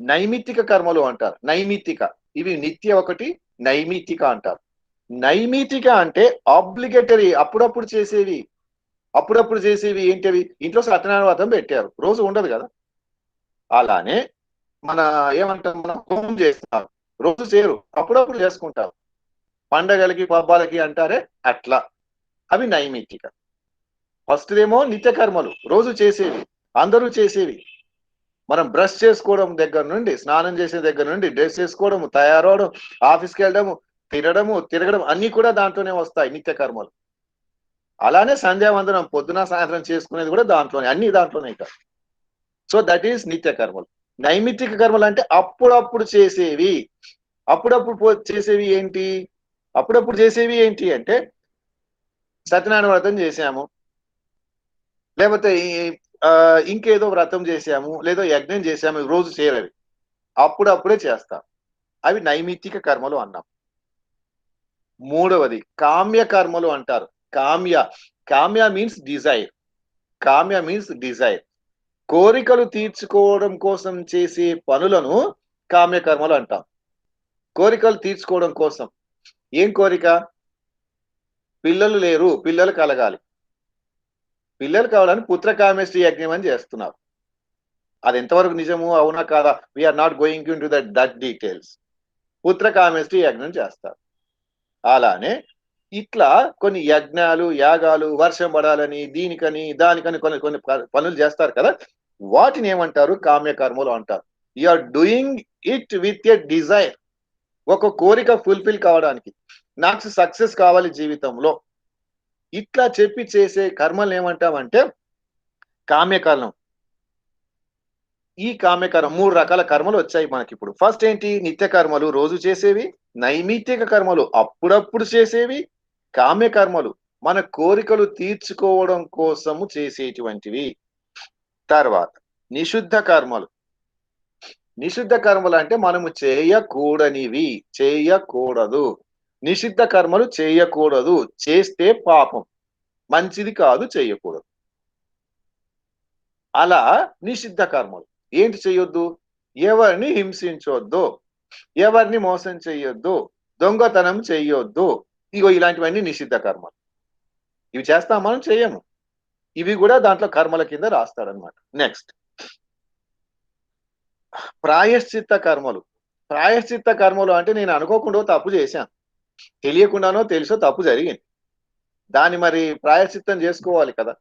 నైమిత్తిక కర్మలు అంటారు. నైమిత్తిక, ఇవి నిత్య ఒకటి, నైమిత్తిక అంటారు. నైమిత్తిక అంటే ఆబ్లిగేటరీ, అప్పుడప్పుడు చేసేవి. అప్పుడప్పుడు చేసేవి ఏంటవి? ఇంట్లో సత్యనారాయణ వ్రతం పెట్టారు, రోజు ఉండదు కదా. అలానే మన ఏమంటాం, మనం హోమం చేస్తాం, రోజు చేయరు, అప్పుడప్పుడు చేసుకుంటారు. పండగలకి పబ్బాలకి అంటారే, అట్లా. అవి నైమిత్తిక. ఫస్ట్ ఏమో నిత్య కర్మలు, రోజు చేసేవి, అందరూ చేసేవి. మనం బ్రష్ చేసుకోవడం దగ్గర నుండి, స్నానం చేసే దగ్గర నుండి, డ్రెస్ చేసుకోవడము, తయారవడం, ఆఫీస్కి వెళ్ళడము, తినడము, తిరగడం, అన్ని కూడా దాంట్లోనే వస్తాయి నిత్య కర్మలు. అలానే సంధ్యావందనం, పొద్దున సాయంత్రం చేసుకునేది కూడా దాంట్లోనే, అన్ని దాంట్లోనే ఇక. సో దట్ ఈస్ నిత్య కర్మలు. నైమిత్తిక కర్మలు అంటే అప్పుడప్పుడు చేసేవి. అప్పుడప్పుడు చేసేవి ఏంటి? అప్పుడప్పుడు చేసేవి ఏంటి అంటే, సత్యనారాయణ వ్రతం చేసాము, లేకపోతే ఇంకేదో వ్రతం చేసాము, లేదో యజ్ఞం చేసాము, రోజు చేయలేవి, అప్పుడప్పుడే చేస్తాం. అవి నైమిత్తిక కర్మలు అన్నాం. మూడవది కామ్య కర్మలు అంటారు. Kamya means desire. Kamya means desire. కోరికలు తీర్చుకోవడం కోసం చేసే పనులను కామ్య కర్మలు అంటాం. కోరికలు తీర్చుకోవడం కోసం. ఏం కోరిక? పిల్లలు లేరు, పిల్లలు కలగాలి. పిల్లలు కావాలని పుత్ర కామేష్టి యజ్ఞం అని చేస్తున్నారు. అది ఎంతవరకు నిజము, అవునా కాదా, we are not going in to that details. పుత్ర కామేష్టి యజ్ఞం చేస్తారు. అలానే ఇట్లా కొన్ని యజ్ఞాలు, యాగాలు, వర్షం పడాలని, దీనికని దానికని కొన్ని కొన్ని పనులు చేస్తారు కదా, వాటిని ఏమంటారు? కామ్య కర్మలు అంటారు. You are doing it with a desire. ఒక కోరిక ఫుల్ఫిల్ కావడానికి, నాకు సక్సెస్ కావాలి జీవితంలో, ఇట్లా చెప్పి చేసే కర్మలు ఏమంటామంటే కామ్యకర్మం. ఈ కామ్యకర్మ, 3 రకాల కర్మలు వచ్చాయి మనకి ఇప్పుడు. ఫస్ట్ ఏంటి? నిత్య కర్మలు, రోజు చేసేవి. నైమిత్తిక కర్మలు, అప్పుడప్పుడు చేసేవి. కామ్యకర్మలు, మన కోరికలు తీర్చుకోవడం కోసము చేసేటువంటివి. తర్వాత నిషిద్ధ కర్మలు. నిషిద్ధ కర్మలు అంటే మనము చేయకూడనివి, చేయకూడదు. నిషిద్ధ కర్మలు చేయకూడదు, చేస్తే పాపం, మంచిది కాదు, చేయకూడదు. అలా నిషిద్ధ కర్మలు ఏంటి? చేయొద్దు, ఎవరిని హింసించొద్దు, ఎవరిని మోసం చెయ్యొద్దు, దొంగతనం చెయ్యొద్దు. ఇగో ఇలాంటివన్నీ నిషిద్ధ కర్మలు. ఇవి చేస్తాం, మనం చేయము. ఇవి కూడా దాంట్లో కర్మల కింద రాస్తాడనమాట. నెక్స్ట్ ప్రాయశ్చిత్త కర్మలు. ప్రాయశ్చిత్త కర్మలు అంటే నేను అనుకోకుండా తప్పు చేశాను, తెలియకుండానో తెలుసో తప్పు జరిగింది, దాన్ని మరి ప్రాయశ్చిత్తం చేసుకోవాలి కదా,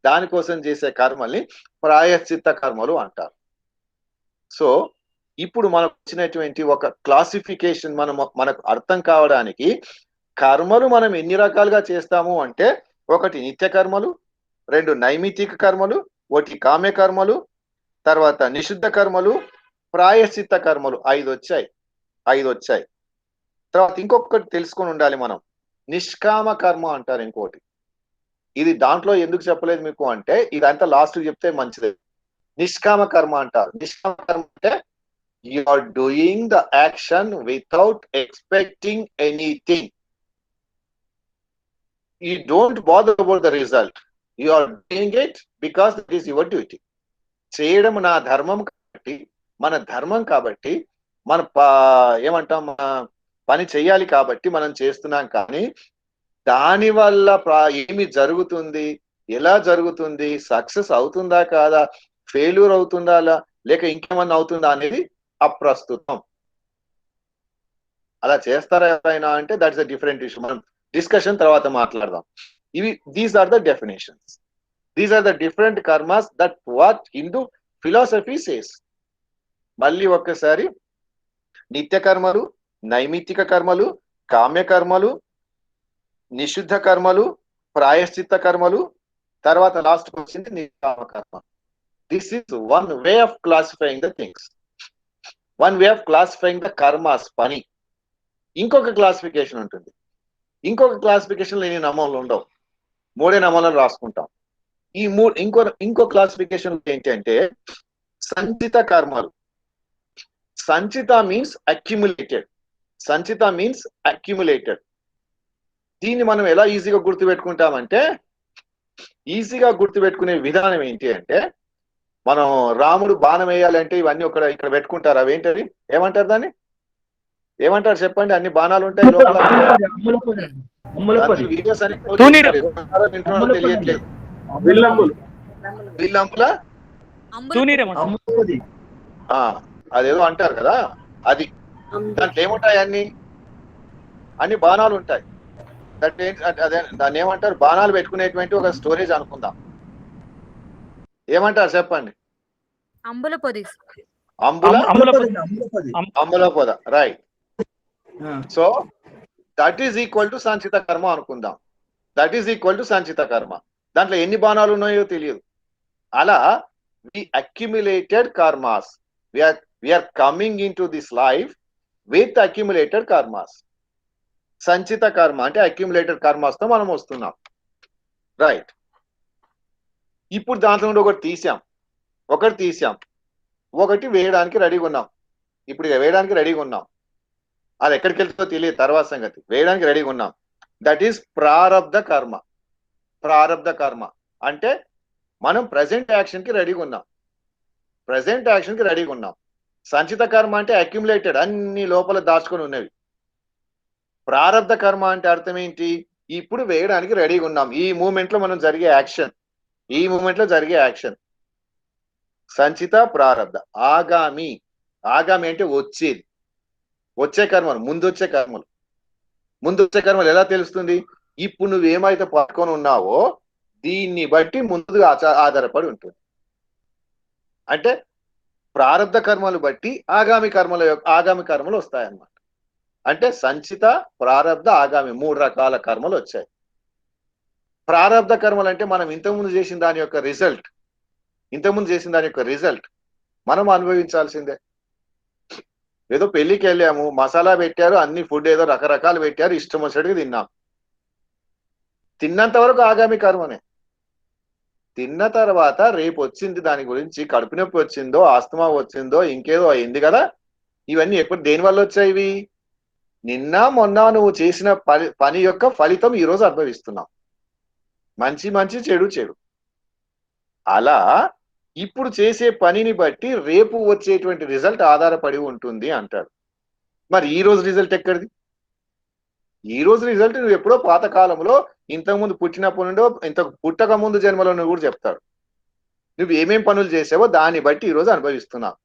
దానికోసం చేసే కర్మల్ని ప్రాయశ్చిత్త కర్మలు అంటారు. సో ఇప్పుడు మనకు వచ్చినటువంటి ఒక క్లాసిఫికేషన్ మనకు అర్థం కావడానికి, కర్మలు మనం ఎన్ని రకాలుగా చేస్తాము అంటే, ఒకటి నిత్య కర్మలు, 2 నైమిత్తిక కర్మలు, 1 కామ్య కర్మలు, తర్వాత నిషిద్ధ కర్మలు, ప్రాయశ్చిత్త కర్మలు. 5 వచ్చాయి. తర్వాత ఇంకొకటి తెలుసుకొని ఉండాలి మనం, నిష్కామ కర్మ అంటారు ఇంకోటి. ఇది దాంట్లో ఎందుకు చెప్పలేదు మీకు అంటే, ఇదంతా లాస్ట్ చెప్తే మంచిది. నిష్కామ కర్మ అంటారు. నిష్కామ కర్మ అంటే You are doing the action without expecting anything. You don't bother about the result. You are doing it because it is your duty. చేయడం నా ధర్మం కాబట్టి, మన ధర్మం కాబట్టి, మన ఏమంటాం, పని చేయాలి కాబట్టి మనం చేస్తున్నాం. కానీ దాని వల్ల ఏమి జరుగుతుంది, ఎలా జరుగుతుంది, సక్సెస్ అవుతుందా కాదా, ఫెయిల్యూర్ అవుతుందా లేక ఇంకేమన్నా అవుతుందా అనేది అప్రస్తుతం. అలా చేస్తారా ఎవరైనా అంటే దట్స్ అ డిఫరెంట్ ఇష్యూ. మనం డిస్కషన్ తర్వాత మాట్లాడదాం. These are the definitions. These are the different karmas that what Hindu philosophy says. మళ్ళీ ఒక్కసారి, నిత్య కర్మలు, నైమిత్తిక కర్మలు, కామ్య కర్మలు, నిషిద్ధ కర్మలు, ప్రాయశ్చిత్త కర్మలు, తర్వాత లాస్ట్ వచ్చింది నిష్కామ కర్మ. This is one way of classifying the things, one way of classifying the karmas, పని. ఇంకొక క్లాసిఫికేషన్ ఉంటుంది. ఇంకొక క్లాసిఫికేషన్ ఎన్ని నమూనాలు ఉండవు, 3 నమూనాలు రాసుకుంటాం. ఈ ఇంకో క్లాసిఫికేషన్ ఏంటంటే సంచిత కర్మలు. సంచిత మీన్స్ అక్యుములేటెడ్. సంచిత మీన్స్ అక్యుములేటెడ్. దీన్ని మనం ఎలా ఈజీగా గుర్తుపెట్టుకుంటామంటే, ఈజీగా గుర్తుపెట్టుకునే విధానం ఏంటి అంటే, మనం రాముడు బాణం వేయాలంటే ఇవన్నీ ఇక్కడ పెట్టుకుంటారు. అవేంటది, ఏమంటారు దాన్ని, ఏమంటారు చెప్పండి? అన్ని బాణాలు ఉంటాయి లోపల. వీడియోస్ అని తెలియట్లేదు. విల్లంపుల అదేదో అంటారు కదా, అది. దాంట్లో ఏముంటాయి, అన్ని బాణాలు ఉంటాయి. అదే దాన్ని ఏమంటారు, బాణాలు పెట్టుకునేటువంటి ఒక స్టోరేజ్ అనుకుందాం. ఏమంటారు చెప్పండి? అంబుల పొద, right. So that is equal to సంచిత కర్మ అనుకుందాం. దట్ ఈజ్ ఈక్వల్ టు సంచిత కర్మ. దాంట్లో ఎన్ని బాణాలు ఉన్నాయో తెలియదు. అలా we accumulated karmas, we are coming into this life with accumulated karmas. సంచిత కర్మ అంటే అక్యుములేటెడ్ కర్మాస్ తో మనం వస్తున్నాం, రైట్. ఇప్పుడు దాంట్లో నుండి ఒకటి తీసాం, ఒకటి వేయడానికి రెడీగా ఉన్నాం. ఇప్పుడు వేయడానికి రెడీగా ఉన్నాం. అది ఎక్కడికి వెళ్తుందో తెలియదు, తర్వాత సంగతి. వేయడానికి రెడీగా ఉన్నాం. దట్ ఈస్ ప్రారబ్ధ కర్మ. ప్రారబ్ధ కర్మ అంటే మనం ప్రజెంట్ యాక్షన్ కి రెడీగా ఉన్నాం. సంచిత కర్మ అంటే అక్యుములేటెడ్, అన్ని లోపల దాచుకొని ఉన్నవి. ప్రారబ్ధ కర్మ అంటే అర్థం ఏంటి? ఇప్పుడు వేయడానికి రెడీగా ఉన్నాం. ఈ మూమెంట్ లో మనం జరిగే యాక్షన్, సంచిత ప్రారబ్ధ. ఆగామి అంటే వచ్చే కర్మలు, ముందు వచ్చే కర్మలు ఎలా తెలుస్తుంది? ఇప్పుడు నువ్వేమైతే పట్టుకొని ఉన్నావో దీన్ని బట్టి ముందుగా ఆధారపడి ఉంటుంది. అంటే ప్రారబ్ధ కర్మలు బట్టి ఆగామి కర్మలు వస్తాయన్నమాట. అంటే సంచిత, ప్రారబ్ధ, ఆగామి 3 రకాల కర్మలు వచ్చాయి. ప్రారబ్ధ కర్మలు అంటే మనం ఇంతకుముందు చేసిన దాని యొక్క రిజల్ట్ మనం అనుభవించాల్సిందే. ఏదో పెళ్లికి వెళ్ళాము, మసాలా పెట్టారు, అన్ని ఫుడ్ ఏదో రకరకాలు పెట్టారు, ఇష్టం వచ్చినట్టుగా తిన్నాం. తిన్నంత వరకు ఆగామి కర్మనే. తిన్న తర్వాత రేపు వచ్చింది, దాని గురించి కడుపు నొప్పి వచ్చిందో, ఆస్తమా వచ్చిందో, ఇంకేదో అయింది కదా. ఇవన్నీ ఎప్పుడు దేని వల్ల వచ్చాయి? ఇవి నిన్న మొన్న నువ్వు చేసిన పని యొక్క ఫలితం ఈ రోజు అనుభవిస్తున్నాం. మంచి చెడు. అలా ఇప్పుడు చేసే పనిని బట్టి రేపు వచ్చేటువంటి రిజల్ట్ ఆధారపడి ఉంటుంది అంటాడు. మరి ఈ రోజు రిజల్ట్ ఎక్కడిది? ఈ రోజు రిజల్ట్ నువ్వు ఎప్పుడో పాతకాలంలో, ఇంతకుముందు పుట్టినప్పటి నుండో, పుట్టక ముందు జన్మలో నువ్వు కూడా చెప్తాడు. నువ్వు ఏమేం పనులు చేసావో దాన్ని బట్టి ఈ రోజు అనుభవిస్తున్నావు.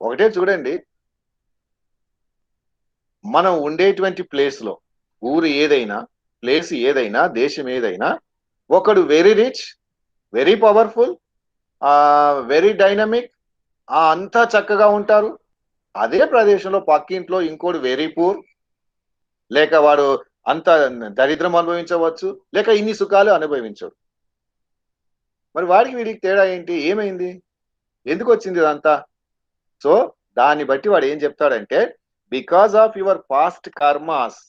ఒకటే చూడండి, మనం ఉండేటువంటి ప్లేస్ లో, ఊరు ఏదైనా, ప్లేస్ ఏదైనా, దేశం ఏదైనా, ఒకడు very rich, very powerful, very dynamic, అంతా చక్కగా ఉంటారు. అదే ప్రదేశంలో పక్కింట్లో ఇంకోటి వెరీ పూర్, లేక వాడు అంత దరిద్రం అనుభవించవచ్చు, లేక ఇన్ని సుఖాలు అనుభవించడు. మరి వాడికి వీడికి తేడా ఏంటి? ఏమైంది? ఎందుకు వచ్చింది ఇదంతా? సో దాన్ని బట్టి వాడు ఏం చెప్తాడంటే, because of your past karmas,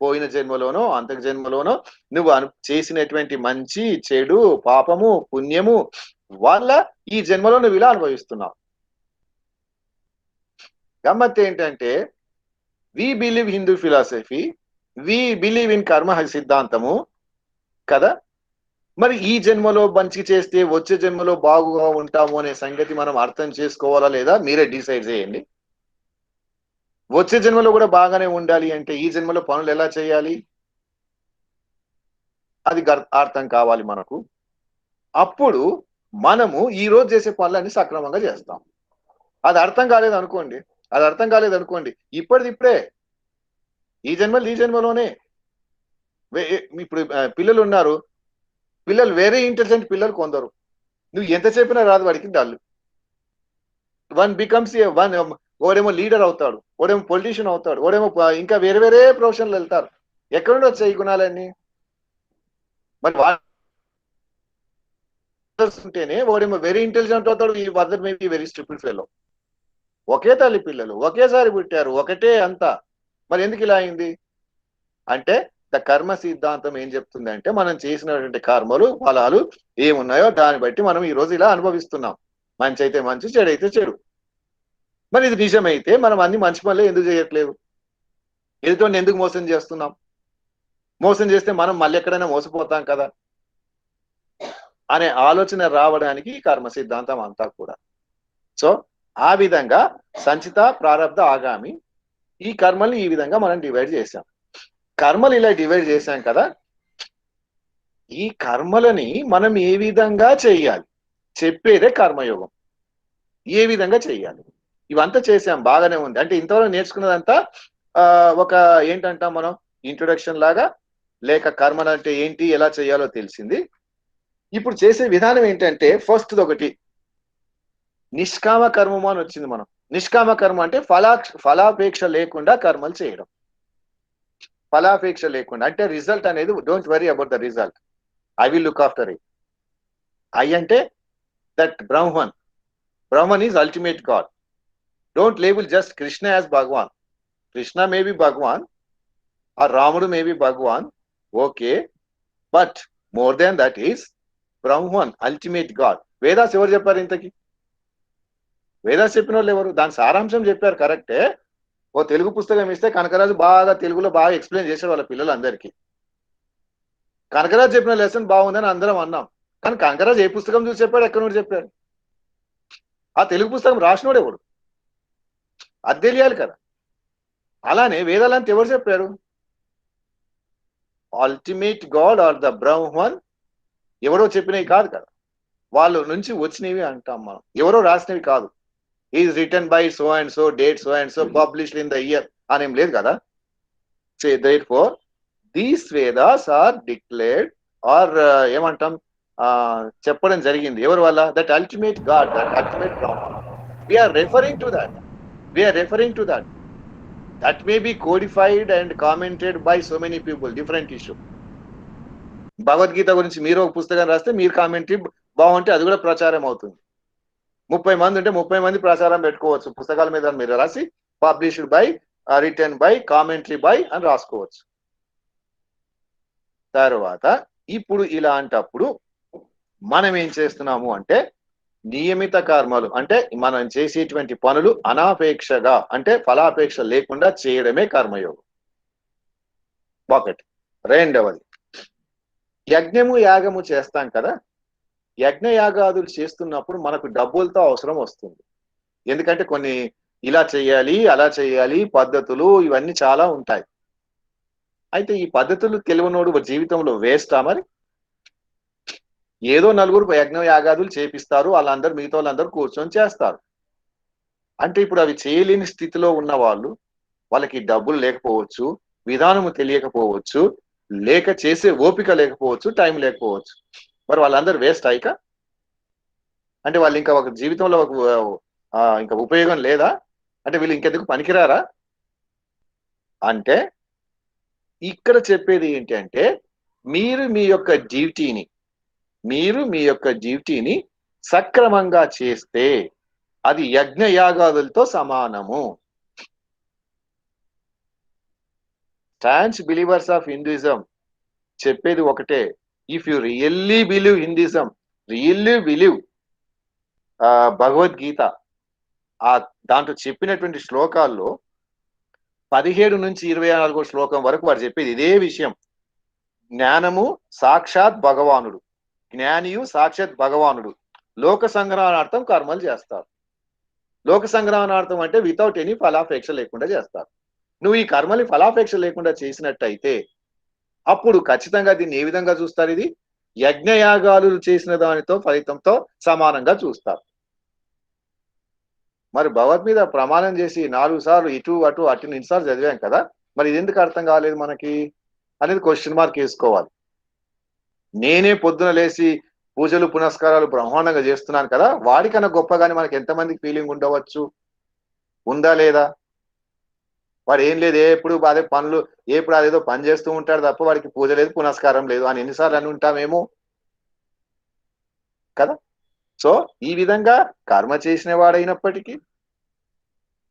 పోయిన జన్మలోనో అంతకు జన్మలోనో నువ్వు చేసినటువంటి మంచి, చెడు, పాపము, పుణ్యము వల్ల ఈ జన్మలో నువ్వు ఇలా అనుభవిస్తున్నావు. గమ్మత్ ఏంటంటే we believe Hindu philosophy, we believe in karma సిద్ధాంతము కదా. మరి ఈ జన్మలో మంచి చేస్తే వచ్చే జన్మలో బాగుగా ఉంటాము అనే సంగతి మనం అర్థం చేసుకోవాలా లేదా మీరే డిసైడ్ చేయండి. వచ్చే జన్మలో కూడా బాగానే ఉండాలి అంటే ఈ జన్మలో పనులు ఎలా చేయాలి అది అర్థం కావాలి మనకు. అప్పుడు మనము ఈ రోజు చేసే పనులన్నీ సక్రమంగా చేస్తాం. అది అర్థం కాలేదు అనుకోండి, ఇప్పుడే ఈ జన్మలోనే ఇప్పుడు పిల్లలు ఉన్నారు, పిల్లలు వెరీ ఇంటెలిజెంట్ పిల్లలు కొందరు, నువ్వు ఎంత చెప్పినా రాదు వాడికి డల్. వన్ బికమ్స్ ఓడేమో లీడర్ అవుతాడు, ఓడేమో పొలిటీషియన్ అవుతాడు, ఓడేమో ఇంకా వేరే వేరే ప్రొఫెషన్లు వెళ్తారు. ఎక్కడుండి వచ్చాయి ఈ గుణాలన్నీ? మరి ఉంటేనే ఓడేమో వెరీ ఇంటెలిజెంట్ అవుతాడు, ఈ other maybe very stupid fellow. ఒకే తల్లి పిల్లలు ఒకేసారి పుట్టారు, ఒకటే అంతా. మరి ఎందుకు ఇలా అయింది అంటే ద కర్మ సిద్ధాంతం ఏం చెప్తుంది అంటే మనం చేసినటువంటి కర్మలు ఫలాలు ఏమున్నాయో దాన్ని బట్టి మనం ఈ రోజు ఇలా అనుభవిస్తున్నాం. మంచి అయితే మంచి, చెడు అయితే చెడు. మరి ఇది నిజమైతే మనం అన్ని మంచి పనులు ఎందుకు చేయట్లేదు? ఎదుటి ఎందుకు మోసం చేస్తున్నాం? మోసం చేస్తే మనం మళ్ళీ ఎక్కడైనా మోసపోతాం కదా అనే ఆలోచన రావడానికి ఈ కర్మ సిద్ధాంతం అంతా కూడా. సో ఆ విధంగా సంచిత, ప్రారబ్ధ, ఆగామి ఈ కర్మల్ని ఈ విధంగా మనం డివైడ్ చేశాం. కర్మలు ఇలా డివైడ్ చేశాం కదా, ఈ కర్మలని మనం ఏ విధంగా చేయాలి చెప్పేదే కర్మయోగం. ఏ విధంగా చేయాలి ఇవంతా చేసాం, బాగానే ఉంది. అంటే ఇంతవరకు నేర్చుకున్నదంతా ఒక ఏంటంటాం మనం ఇంట్రొడక్షన్ లాగా, లేక కర్మలు అంటే ఏంటి ఎలా చేయాలో తెలిసింది. ఇప్పుడు చేసే విధానం ఏంటంటే ఫస్ట్ ఒకటి నిష్కామ కర్మము అని వచ్చింది. మనం నిష్కామ కర్మ అంటే ఫలాపేక్ష లేకుండా కర్మలు చేయడం. ఫలాపేక్ష లేకుండా అంటే రిజల్ట్ అనేది don't worry about the result, I will look after it. I అంటే that Brahman is ultimate God. Don't label just Krishna as Bhagwan. Krishna may be Bhagwan or రాముడు may be Bhagwan, okay, but more than that is Brahman ultimate God. Vedas ఎవరు చెప్పారు ఇంతకి? వేదాస్ చెప్పిన వాళ్ళు ఎవరు? దాని సారాంశం చెప్పారు కరెక్టే. ఓ తెలుగు పుస్తకం ఇస్తే కనకరాజు బాగా తెలుగులో బాగా ఎక్స్ప్లెయిన్ చేశాడు వాళ్ళ పిల్లలందరికీ. కనకరాజు చెప్పిన లెసన్ బాగుందని అందరం అన్నాం, కానీ కనకరాజు ఏ పుస్తకం చూసి చెప్పాడు, ఎక్కడ నుండి చెప్పాడు? ఆ తెలుగు పుస్తకం రాసినోడు ఎవడు? అది తెలియాలి కదా. అలానే వేదాలంతా ఎవరు చెప్పారు? Ultimate god or the Brahman ఎవరో చెప్పినవి కాదు కదా, వాళ్ళ నుంచి వచ్చినవి అంటాం మనం, ఎవరో రాసినవి కాదు. Is written by so and so, date so and so, published in the year అనేం లేదు కదా. So therefore these Vedas are declared or ఏమంటాం చెప్పడం జరిగింది ఎవరి వల్ల? That ultimate God, that ultimate Brahma. we are referring to that that may be codified and commented by so many people, different issue. Bhagavad Gita గురించి మీరు ఒక పుస్తకం రాస్తే మీరు కామెంటరీ బాగుంటే అది కూడా ప్రచారం అవుతుంది. 30 మంది ఉంటే 30 మంది ప్రచారం పెట్టుకోవచ్చు పుస్తకాల మీద. మీరు రాసి published by, written by, commentary by అని రాసుకోవచ్చు. తర్వాత ఇప్పుడు ఇలాంటప్పుడు మనం ఏం చేస్తున్నాము అంటే నియమిత కర్మలు అంటే మనం చేసేటువంటి పనులు అనాపేక్షగా అంటే ఫలాపేక్ష లేకుండా చేయడమే కర్మయోగం. ఒకటి. రెండవది యజ్ఞము యాగము చేస్తాం కదా, యజ్ఞ యాగాదులు చేస్తున్నప్పుడు మనకు డబ్బులతో అవసరం వస్తుంది. ఎందుకంటే కొన్ని ఇలా చేయాలి అలా చేయాలి పద్ధతులు ఇవన్నీ చాలా ఉంటాయి. అయితే ఈ పద్ధతులు తెలియనోడు జీవితంలో వేస్టా? మరి ఏదో నలుగురు యజ్ఞ యాగాదులు చేపిస్తారు, వాళ్ళందరూ మిగతా వాళ్ళందరూ కూర్చొని చేస్తారు. అంటే ఇప్పుడు అవి చేయలేని స్థితిలో ఉన్న వాళ్ళకి డబ్బులు లేకపోవచ్చు, విధానము తెలియకపోవచ్చు, లేక చేసే ఓపిక లేకపోవచ్చు, టైం లేకపోవచ్చు. మరి వాళ్ళందరూ వేస్ట్ అయ్యాక అంటే వాళ్ళు ఇంకా ఒక జీవితంలో ఇంకా ఉపయోగం లేదా? అంటే వీళ్ళు ఇంకెందుకు పనికిరారా? అంటే ఇక్కడ చెప్పేది ఏంటి అంటే మీరు మీ యొక్క డ్యూటీని సక్రమంగా చేస్తే అది యజ్ఞ యాగాదులతో సమానము. స్టాంచ్ బిలీవర్స్ ఆఫ్ హిందూయిజం చెప్పేది ఒకటే, if you really believe Hinduism, really believe Bhagavad Gita, ఆ దాంట్లో చెప్పినటువంటి శ్లోకాల్లో 17 నుంచి 24 శ్లోకం వరకు వాడు చెప్పేది ఇదే విషయం. జ్ఞానము సాక్షాత్ భగవానుడు, జ్ఞానియు సాక్షాత్ భగవానుడు, లోక సంగ్రహణార్థం కర్మలు చేస్తారు. లోక సంగ్రహణార్థం అంటే వితౌట్ ఎనీ ఫలాపేక్ష లేకుండా చేస్తారు. నువ్వు ఈ కర్మని ఫలాపేక్ష లేకుండా చేసినట్టయితే అప్పుడు ఖచ్చితంగా దీన్ని ఏ విధంగా చూస్తారు? ఇది యజ్ఞయాగాలు చేసిన దానితో ఫలితంతో సమానంగా చూస్తారు. మరి భగవద్ మీద ప్రమాణం చేసి 4 సార్లు ఇటు అటు అటు ఎన్నిసార్లు చదివాం కదా, మరి ఇది ఎందుకు అర్థం కాలేదు మనకి అనేది క్వశ్చన్ మార్క్ వేసుకోవాలి. నేనే పొద్దున లేచి పూజలు పునస్కారాలు బ్రహ్మాండంగా చేస్తున్నాను కదా, వాడికన్నా గొప్పగానే మనకి ఎంతమందికి ఫీలింగ్ ఉండవచ్చు? ఉందా లేదా? వాడు ఏం లేదు, ఎప్పుడు అదే పనులు, ఎప్పుడు అదేదో పని చేస్తూ ఉంటాడు తప్ప వాడికి పూజ లేదు పునస్కారం లేదు అని ఎన్నిసార్లు అని ఉంటామేమో కదా. సో ఈ విధంగా కర్మ చేసిన వాడైనప్పటికీ,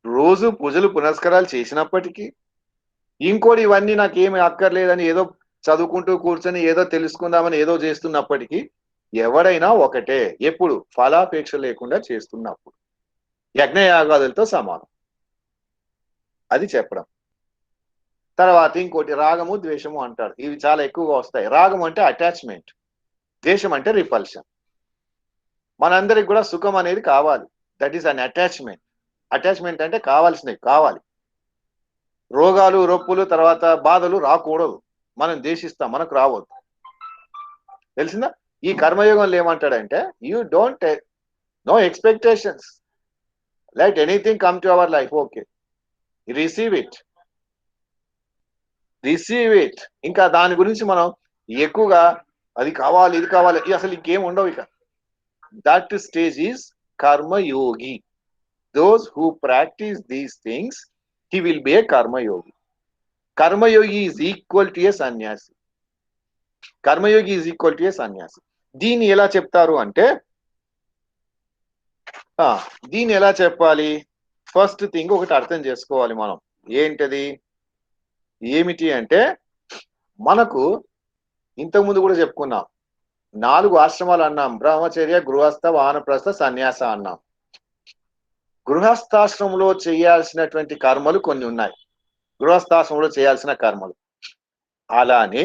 రోజు పూజలు పునస్కారాలు చేసినప్పటికీ, ఇంకోటి ఇవన్నీ నాకేమి అక్కర్లేదని ఏదో చదువుకుంటూ కూర్చొని ఏదో తెలుసుకుందామని ఏదో చేస్తున్నప్పటికీ ఎవడైనా ఒకటే, ఎప్పుడు ఫలాపేక్ష లేకుండా చేస్తున్నప్పుడు యజ్ఞయాగాదులతో సమానం. అది చెప్పడం. తర్వాత ఇంకోటి రాగము ద్వేషము అంటాడు. ఇవి చాలా ఎక్కువగా వస్తాయి. రాగం అంటే అటాచ్మెంట్, ద్వేషం అంటే రిపల్షన్. మనందరికి కూడా సుఖం అనేది కావాలి. That is an attachment. Attachment అంటే కావాల్సినవి కావాలి. రోగాలు రొప్పులు తర్వాత బాధలు రాకూడదు. మనం ద్వేషిస్తాం, మనకు రావద్దు. తెలిసిందా? ఈ కర్మయోగంలో ఏమంటాడంటే you don't know expectations, let anything come to our life, okay receive it, receive it. ఇంకా దాని గురించి మనం ఎక్కువగా అది కావాలి ఇది కావాలి అసలు ఇంకేం ఉండవు ఇక. That stage is Karmayogi. Those who practice these things he will be a karma yogi. Karma yogi is equal to a sannyasi. Karma yogi is equal to a sannyasi. దీన్ని ఎలా చెప్తారు అంటే, దీన్ని ఎలా చెప్పాలి? ఫస్ట్ థింగ్ ఒకటి అర్థం చేసుకోవాలి మనం. ఏంటది? ఏమిటి అంటే, మనకు ఇంతకుముందు కూడా చెప్పుకున్నాం, 4 ఆశ్రమాలు అన్నాం. బ్రహ్మచర్య, గృహస్థ, వానప్రస్థ, సన్యాస అన్నాం. గృహస్థాశ్రమంలో చేయాల్సినటువంటి కర్మలు కొన్ని ఉన్నాయి. గృహస్థాశ్రమంలో చేయాల్సిన కర్మలు. అలానే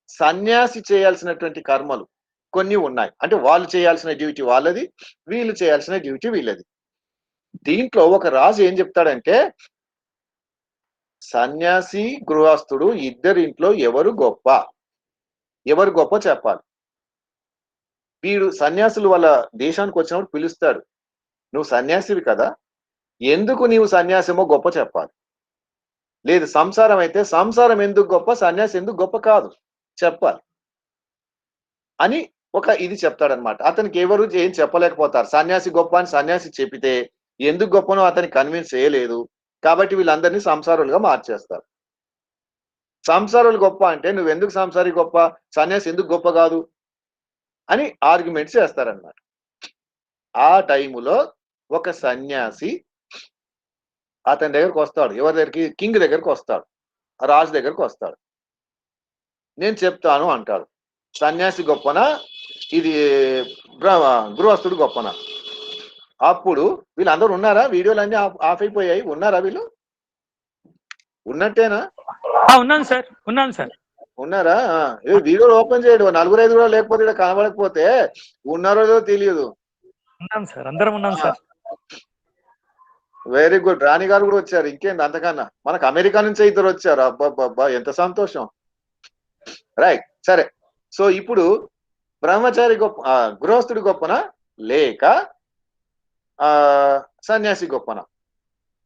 సన్యాసి చేయాల్సినటువంటి కర్మలు కొన్ని ఉన్నాయి. అంటే వాళ్ళు చేయాల్సిన డ్యూటీ వాళ్ళది, వీళ్ళు చేయాల్సిన డ్యూటీ వీళ్ళది. దీంట్లో ఒక రాజు ఏం చెప్తాడంటే, సన్యాసి గృహస్థుడు ఇద్దరింట్లో ఎవరు గొప్ప, ఎవరు గొప్ప చెప్పాలి. వీడు సన్యాసులు వాళ్ళ దేశానికి వచ్చినప్పుడు పిలుస్తాడు, నువ్వు సన్యాసివి కదా, ఎందుకు నీవు సన్యాసమో గొప్ప చెప్పాలి. లేదు సంసారం అయితే సంసారం ఎందుకు గొప్ప, సన్యాసి ఎందుకు గొప్ప కాదు చెప్పాలి అని ఒక ఇది చెప్తాడనమాట. అతనికి ఎవరు ఏం చెప్పలేకపోతారు. సన్యాసి గొప్ప అని సన్యాసి చెప్పితే ఎందుకు గొప్పనో అతనికి కన్విన్స్ చేయలేదు. కాబట్టి వీళ్ళందరినీ సంసారులుగా మార్చేస్తారు. సంసారులు గొప్ప అంటే నువ్వెందుకు సంసారి గొప్ప, సన్యాసి ఎందుకు గొప్ప కాదు అని ఆర్గ్యుమెంట్స్ చేస్తారనమాట. ఆ టైములో ఒక సన్యాసి అతని దగ్గరకు వస్తాడు. ఎవరి దగ్గరికి? కింగ్ దగ్గరకు వస్తాడు, రాజు దగ్గరకు వస్తాడు. నేను చెప్తాను అంటాడు. సన్యాసి గొప్పనా, ఇది గృహస్థుడు గొప్పనా? అప్పుడు వీళ్ళందరూ ఉన్నారా? వీడియోలు అన్ని ఆఫ్ అయిపోయాయి. ఉన్నారా వీళ్ళు? ఉన్నట్టేనా? ఉన్నాను సార్, ఉన్నాను సార్. ఉన్నారా? వీడియోలు ఓపెన్ చేయడు. 4-5 కూడా లేకపోతే ఇక్కడ కనబడకపోతే ఉన్నారో లేదో తెలియదు. ఉన్నాం సార్, అందరం ఉన్నాం సార్. Very good. రాణి గారు కూడా వచ్చారు. ఇంకేంటి అంతకన్నా, మనకు అమెరికా నుంచి ఇద్దరు వచ్చారు. అబ్బాబ్బా ఎంత సంతోషం. రైట్, సరే. సో ఇప్పుడు బ్రహ్మచారి గొప్ప, గృహస్థుడి గొప్పనా లేక సన్యాసి గొప్పనా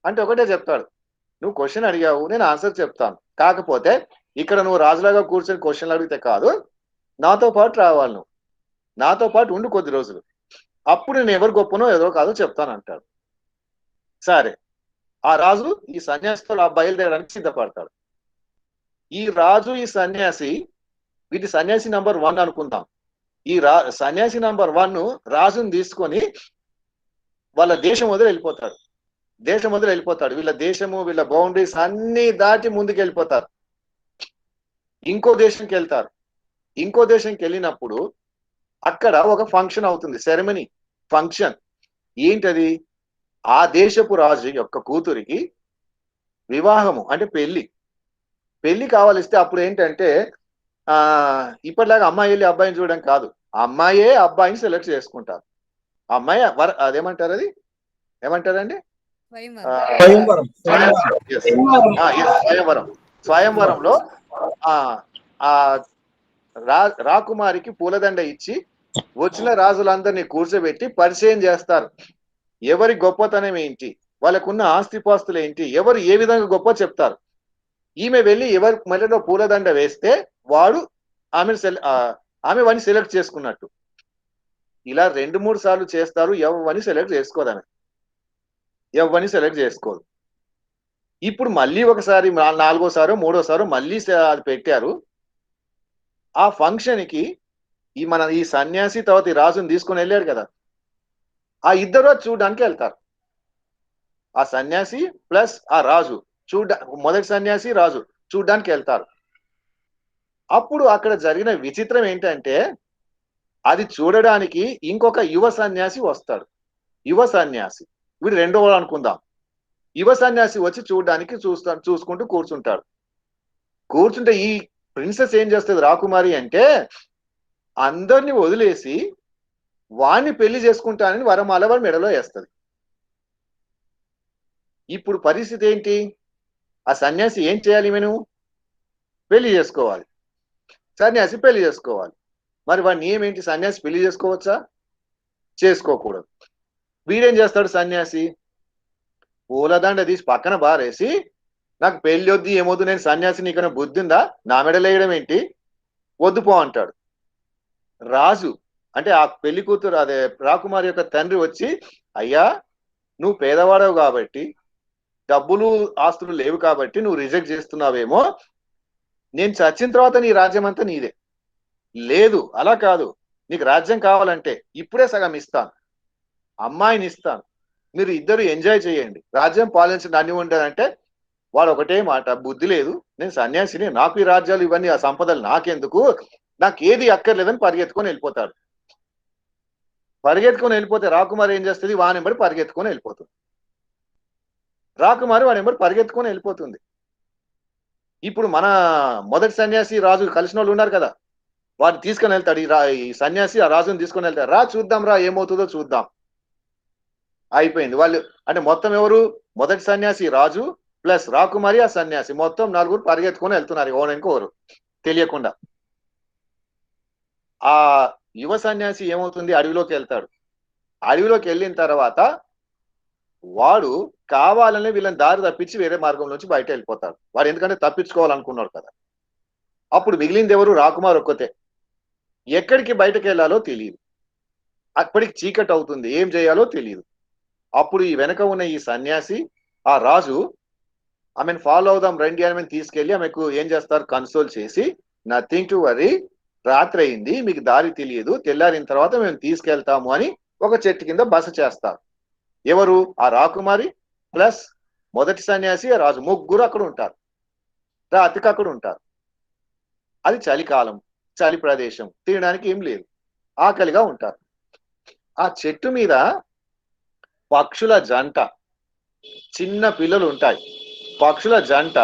అంటే ఒకటే చెప్తాడు. నువ్వు క్వశ్చన్ అడిగావు, నేను ఆన్సర్ చెప్తాను. కాకపోతే ఇక్కడ నువ్వు రాజులాగా కూర్చొని క్వశ్చన్లు అడిగితే కాదు, నాతో పాటు రావాలి. నువ్వు నాతో పాటు ఉండు కొద్ది రోజులు, అప్పుడు నేను ఎవరు గొప్పనో ఏదో కాదో చెప్తాను అంటాడు. సరే, ఆ రాజు ఈ సన్యాసితో బయలుదేరడానికి సిద్ధపడతాడు. ఈ రాజు ఈ సన్యాసి, వీటి సన్యాసి నంబర్ 1 అనుకుందాం. ఈ సన్యాసి నంబర్ 1 రాజుని తీసుకొని వాళ్ళ దేశం వదిలి వెళ్ళిపోతాడు. దేశం వదిలి వెళ్ళిపోతాడు. వీళ్ళ దేశము, వీళ్ళ బౌండరీస్ అన్ని దాటి ముందుకు వెళ్ళిపోతారు. ఇంకో దేశంకి వెళ్తారు. ఇంకో దేశంకి వెళ్ళినప్పుడు అక్కడ ఒక ఫంక్షన్ అవుతుంది, సెరమనీ ఫంక్షన్. ఏంటది? ఆ దేశపు రాజు యొక్క కూతురికి వివాహము అంటే పెళ్లి కావాలిస్తే అప్పుడు ఏంటంటే ఇప్పటిలాగా అమ్మాయి వెళ్ళి అబ్బాయిని చూడడం కాదు, అమ్మాయే అబ్బాయిని సెలెక్ట్ చేసుకుంటారు. అమ్మాయి అదేమంటారు, అది ఏమంటారండి, స్వయంవరంలో ఆ రాకుమారికి పూలదండ ఇచ్చి వచ్చిన రాజులందరినీ కూర్చోబెట్టి పరిచయం చేస్తారు. ఎవరి గొప్పతనం ఏంటి, వాళ్ళకున్న ఆస్తిపాస్తులు ఏంటి, ఎవరు ఏ విధంగా గొప్ప చెప్తారు. ఈమె వెళ్ళి ఎవరి మెడలో పూలదండ వేస్తే వాడు ఆమె వాడిని సెలెక్ట్ చేసుకున్నట్టు. ఇలా 2-3 సార్లు చేస్తారు, ఎవరిని సెలెక్ట్ చేసుకోదని, ఎవరిని సెలెక్ట్ చేసుకోదు. ఇప్పుడు మళ్ళీ ఒకసారి 4ఓసారో 3ఓసారో మళ్ళీ అది పెట్టారు. ఆ ఫంక్షన్ కి ఈ సన్యాసి తర్వాత ఈ రాజుని తీసుకుని వెళ్ళాడు కదా, ఆ ఇద్దరు చూడడానికి వెళ్తారు. ఆ సన్యాసి ప్లస్ ఆ రాజు మొదటి సన్యాసి రాజు చూడడానికి వెళ్తారు. అప్పుడు అక్కడ జరిగిన విచిత్రం ఏంటంటే, అది చూడడానికి ఇంకొక యువ సన్యాసి వస్తాడు. యువ సన్యాసి వీడు రెండోవాడు అనుకుందాం. యువ సన్యాసి వచ్చి చూడడానికి చూసుకుంటూ కూర్చుంటాడు. కూర్చుంటే ఈ ప్రిన్సెస్ ఏం చేస్తుంది, రాకుమారి అంటే అందరిని వదిలేసి వాణ్ణి పెళ్లి చేసుకుంటానని వరమాల వారి మెడలో వేస్తుంది. ఇప్పుడు పరిస్థితి ఏంటి, ఆ సన్యాసి ఏం చేయాలి, ఈమెను పెళ్లి చేసుకోవాలి, సన్యాసి పెళ్లి చేసుకోవాలి. మరి వాడి నియమం ఏంటి, సన్యాసి పెళ్లి చేసుకోవచ్చా, చేసుకోకూడదు. వీడేం చేస్తాడు, సన్యాసి పూలదండ తీసి పక్కన బారేసి నాకు పెళ్లి వద్దు ఏమొద్దు, నేను సన్యాసిని, ఇక్కడ బుద్ధి ఉందా, నా మెడలో వేయడం ఏంటి, వద్దు పో అంటాడు. రాజు అంటే ఆ పెళ్లి కూతురు అదే రాకుమారి యొక్క తండ్రి వచ్చి, అయ్యా నువ్వు పేదవాడవు కాబట్టి, డబ్బులు ఆస్తులు లేవు కాబట్టి నువ్వు రిజెక్ట్ చేస్తున్నావేమో, నేను చచ్చిన తర్వాత నీ రాజ్యం అంతా నీదే. లేదు అలా కాదు, నీకు రాజ్యం కావాలంటే ఇప్పుడే సగం ఇస్తాను, అమ్మాయిని ఇస్తాను, మీరు ఇద్దరు ఎంజాయ్ చేయండి, రాజ్యం పాలించడం అన్ని ఉండదంటే వాడు ఒకటే మాట, బుద్ధి లేదు, నేను సన్యాసిని, నాకు ఈ రాజ్యాలు ఇవన్నీ ఆ సంపదలు నాకెందుకు, నాకు ఏది అక్కర్లేదని పరిగెత్తుకొని వెళ్ళిపోతాడు. పరిగెత్తుకొని వెళ్ళిపోతే రాకుమారి ఏం చేస్తుంది, వానెంబడి పరిగెత్తుకొని వెళ్ళిపోతుంది. రాకుమారి వాడెంబడి పరిగెత్తుకొని వెళ్ళిపోతుంది. ఇప్పుడు మన మొదటి సన్యాసి రాజు కలిసిన వాళ్ళు ఉన్నారు కదా, వాడిని తీసుకొని వెళ్తాడు ఈ సన్యాసి, ఆ రాజుని తీసుకొని వెళ్తాడు. రా చూద్దాం, రా ఏమవుతుందో చూద్దాం. అయిపోయింది. వాళ్ళు అంటే మొత్తం ఎవరు, మొదటి సన్యాసి రాజు ప్లస్ రాకుమారి ఆ సన్యాసి, మొత్తం 4 పరిగెత్తుకొని వెళ్తున్నారు, ఎవరు తెలియకుండా. ఆ యువ సన్యాసి ఏమవుతుంది, అడవిలోకి వెళ్తాడు. అడవిలోకి వెళ్ళిన తర్వాత వాడు కావాలనే వీళ్ళని దారి తప్పించి వేరే మార్గం నుంచి బయట వెళ్ళిపోతాడు. వాడు ఎందుకంటే తప్పించుకోవాలనుకున్నాడు కదా. అప్పుడు మిగిలింది ఎవరు, రాకుమార్ ఒక్కతే. ఎక్కడికి బయటకు వెళ్ళాలో తెలియదు, అప్పటికి చీకటి అవుతుంది, ఏం చేయాలో తెలియదు. అప్పుడు ఈ వెనక ఉన్న ఈ సన్యాసి ఆ రాజు ఆమెను ఫాలో అవుదాం రండి అని ఆమెను తీసుకెళ్లి ఆమెకు ఏం చేస్తారు, కన్సోల్ చేసి, నథింగ్ టు వరీ, రాత్రి అయింది, మీకు దారి తెలియదు, తెల్లారిన తర్వాత మేము తీసుకెళ్తాము అని ఒక చెట్టు కింద బస చేస్తారు. ఎవరు, ఆ రాకుమారి ప్లస్ మొదటి సన్యాసి ఆ రాజు, ముగ్గురు అక్కడ ఉంటారు. రాత్రికి అక్కడ ఉంటారు. అది చలికాలం, చలి ప్రదేశం, తినడానికి ఏం లేదు, ఆకలిగా ఉంటారు. ఆ చెట్టు మీద పక్షుల జంట, చిన్న పిల్లలు ఉంటాయి. పక్షుల జంట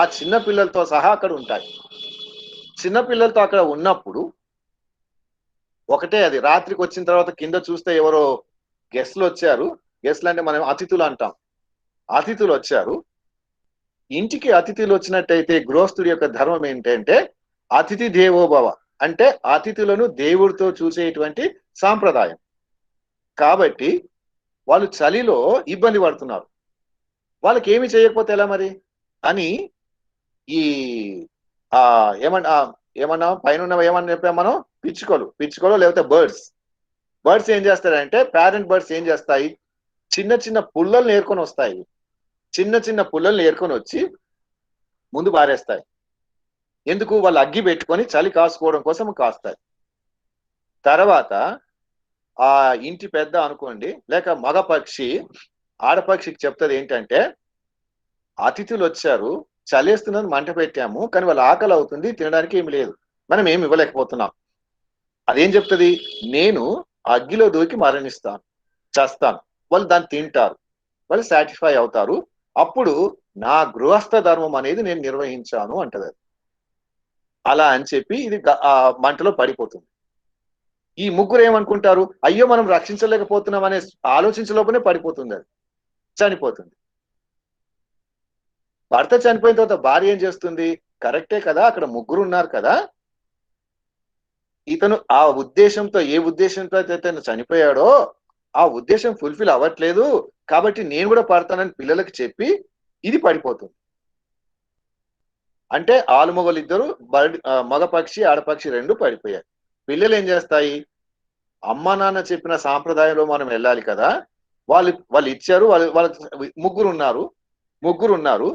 ఆ చిన్న పిల్లలతో సహా అక్కడ ఉంటాయి. చిన్న పిల్లలతో అక్కడ ఉన్నప్పుడు ఒకటే, అది రాత్రికి వచ్చిన తర్వాత కింద చూస్తే ఎవరో గెస్ట్లు వచ్చారు. గెస్ట్లు అంటే మనం అతిథులు అంటాం. అతిథులు వచ్చారు. ఇంటికి అతిథులు వచ్చినట్టయితే గృహస్థుడి యొక్క ధర్మం ఏంటంటే అతిథి దేవోభవ, అంటే అతిథులను దేవుడితో చూసేటువంటి సాంప్రదాయం. కాబట్టి వాళ్ళు చలిలో ఇబ్బంది పడుతున్నారు, వాళ్ళకి ఏమి చేయకపోతే ఎలా మరి అని ఈ ఏమన్నా పైన ఏమన్నా చెప్పాం మనం, పిచ్చుకోలు లేకపోతే బర్డ్స్ ఏం చేస్తారంటే, పేరెంట్ బర్డ్స్ ఏం చేస్తాయి, చిన్న చిన్న పుల్లలు నేర్కొని వస్తాయి. చిన్న పుల్లలు నేర్కొని వచ్చి ముందు బారేస్తాయి. ఎందుకు, వాళ్ళు అగ్గి పెట్టుకొని చలి కాసుకోవడం కోసం కాస్తాయి. తర్వాత ఆ ఇంటి పెద్ద అనుకోండి, లేక మగ పక్షి ఆడపక్షికి చెప్తుంది ఏంటంటే, అతిథులు వచ్చారు, చలేస్తున్నది, మంట పెట్టాము, కానీ వాళ్ళ ఆకలి అవుతుంది, తినడానికి ఏమి లేదు, మనం ఏమి ఇవ్వలేకపోతున్నాం. అదేం చెప్తుంది, నేను అగ్గిలో దూకి మరణిస్తాను, చేస్తాను, వాళ్ళు దాన్ని తింటారు, వాళ్ళు సాటిస్ఫై అవుతారు. అప్పుడు నా గృహస్థ ధర్మం అనేది నేను నిర్వహించాను అంటది. అలా అని చెప్పి ఇది మంటలో పడిపోతుంది. ఈ ముగ్గురు ఏమనుకుంటారు, అయ్యో మనం రక్షించలేకపోతున్నాం అనే ఆలోచించలోపనే పడిపోతుంది, అది చనిపోతుంది. భర్త చనిపోయిన తర్వాత భార్య ఏం చేస్తుంది, కరెక్టే కదా, అక్కడ ముగ్గురు ఉన్నారు కదా, ఇతను ఆ ఉద్దేశంతో ఏ ఉద్దేశంతో అయితే చనిపోయాడో ఆ ఉద్దేశం ఫుల్ఫిల్ అవ్వట్లేదు, కాబట్టి నేను కూడా పడతానని పిల్లలకి చెప్పి ఇది పడిపోతుంది. అంటే ఆలుమొగలు ఇద్దరు మగ పక్షి ఆడపక్షి రెండు పడిపోయాయి. పిల్లలు ఏం చేస్తాయి, అమ్మ నాన్న చెప్పిన సాంప్రదాయంలో మనం వెళ్ళాలి కదా, వాళ్ళు ఇచ్చారు, వాళ్ళ ముగ్గురు ఉన్నారు,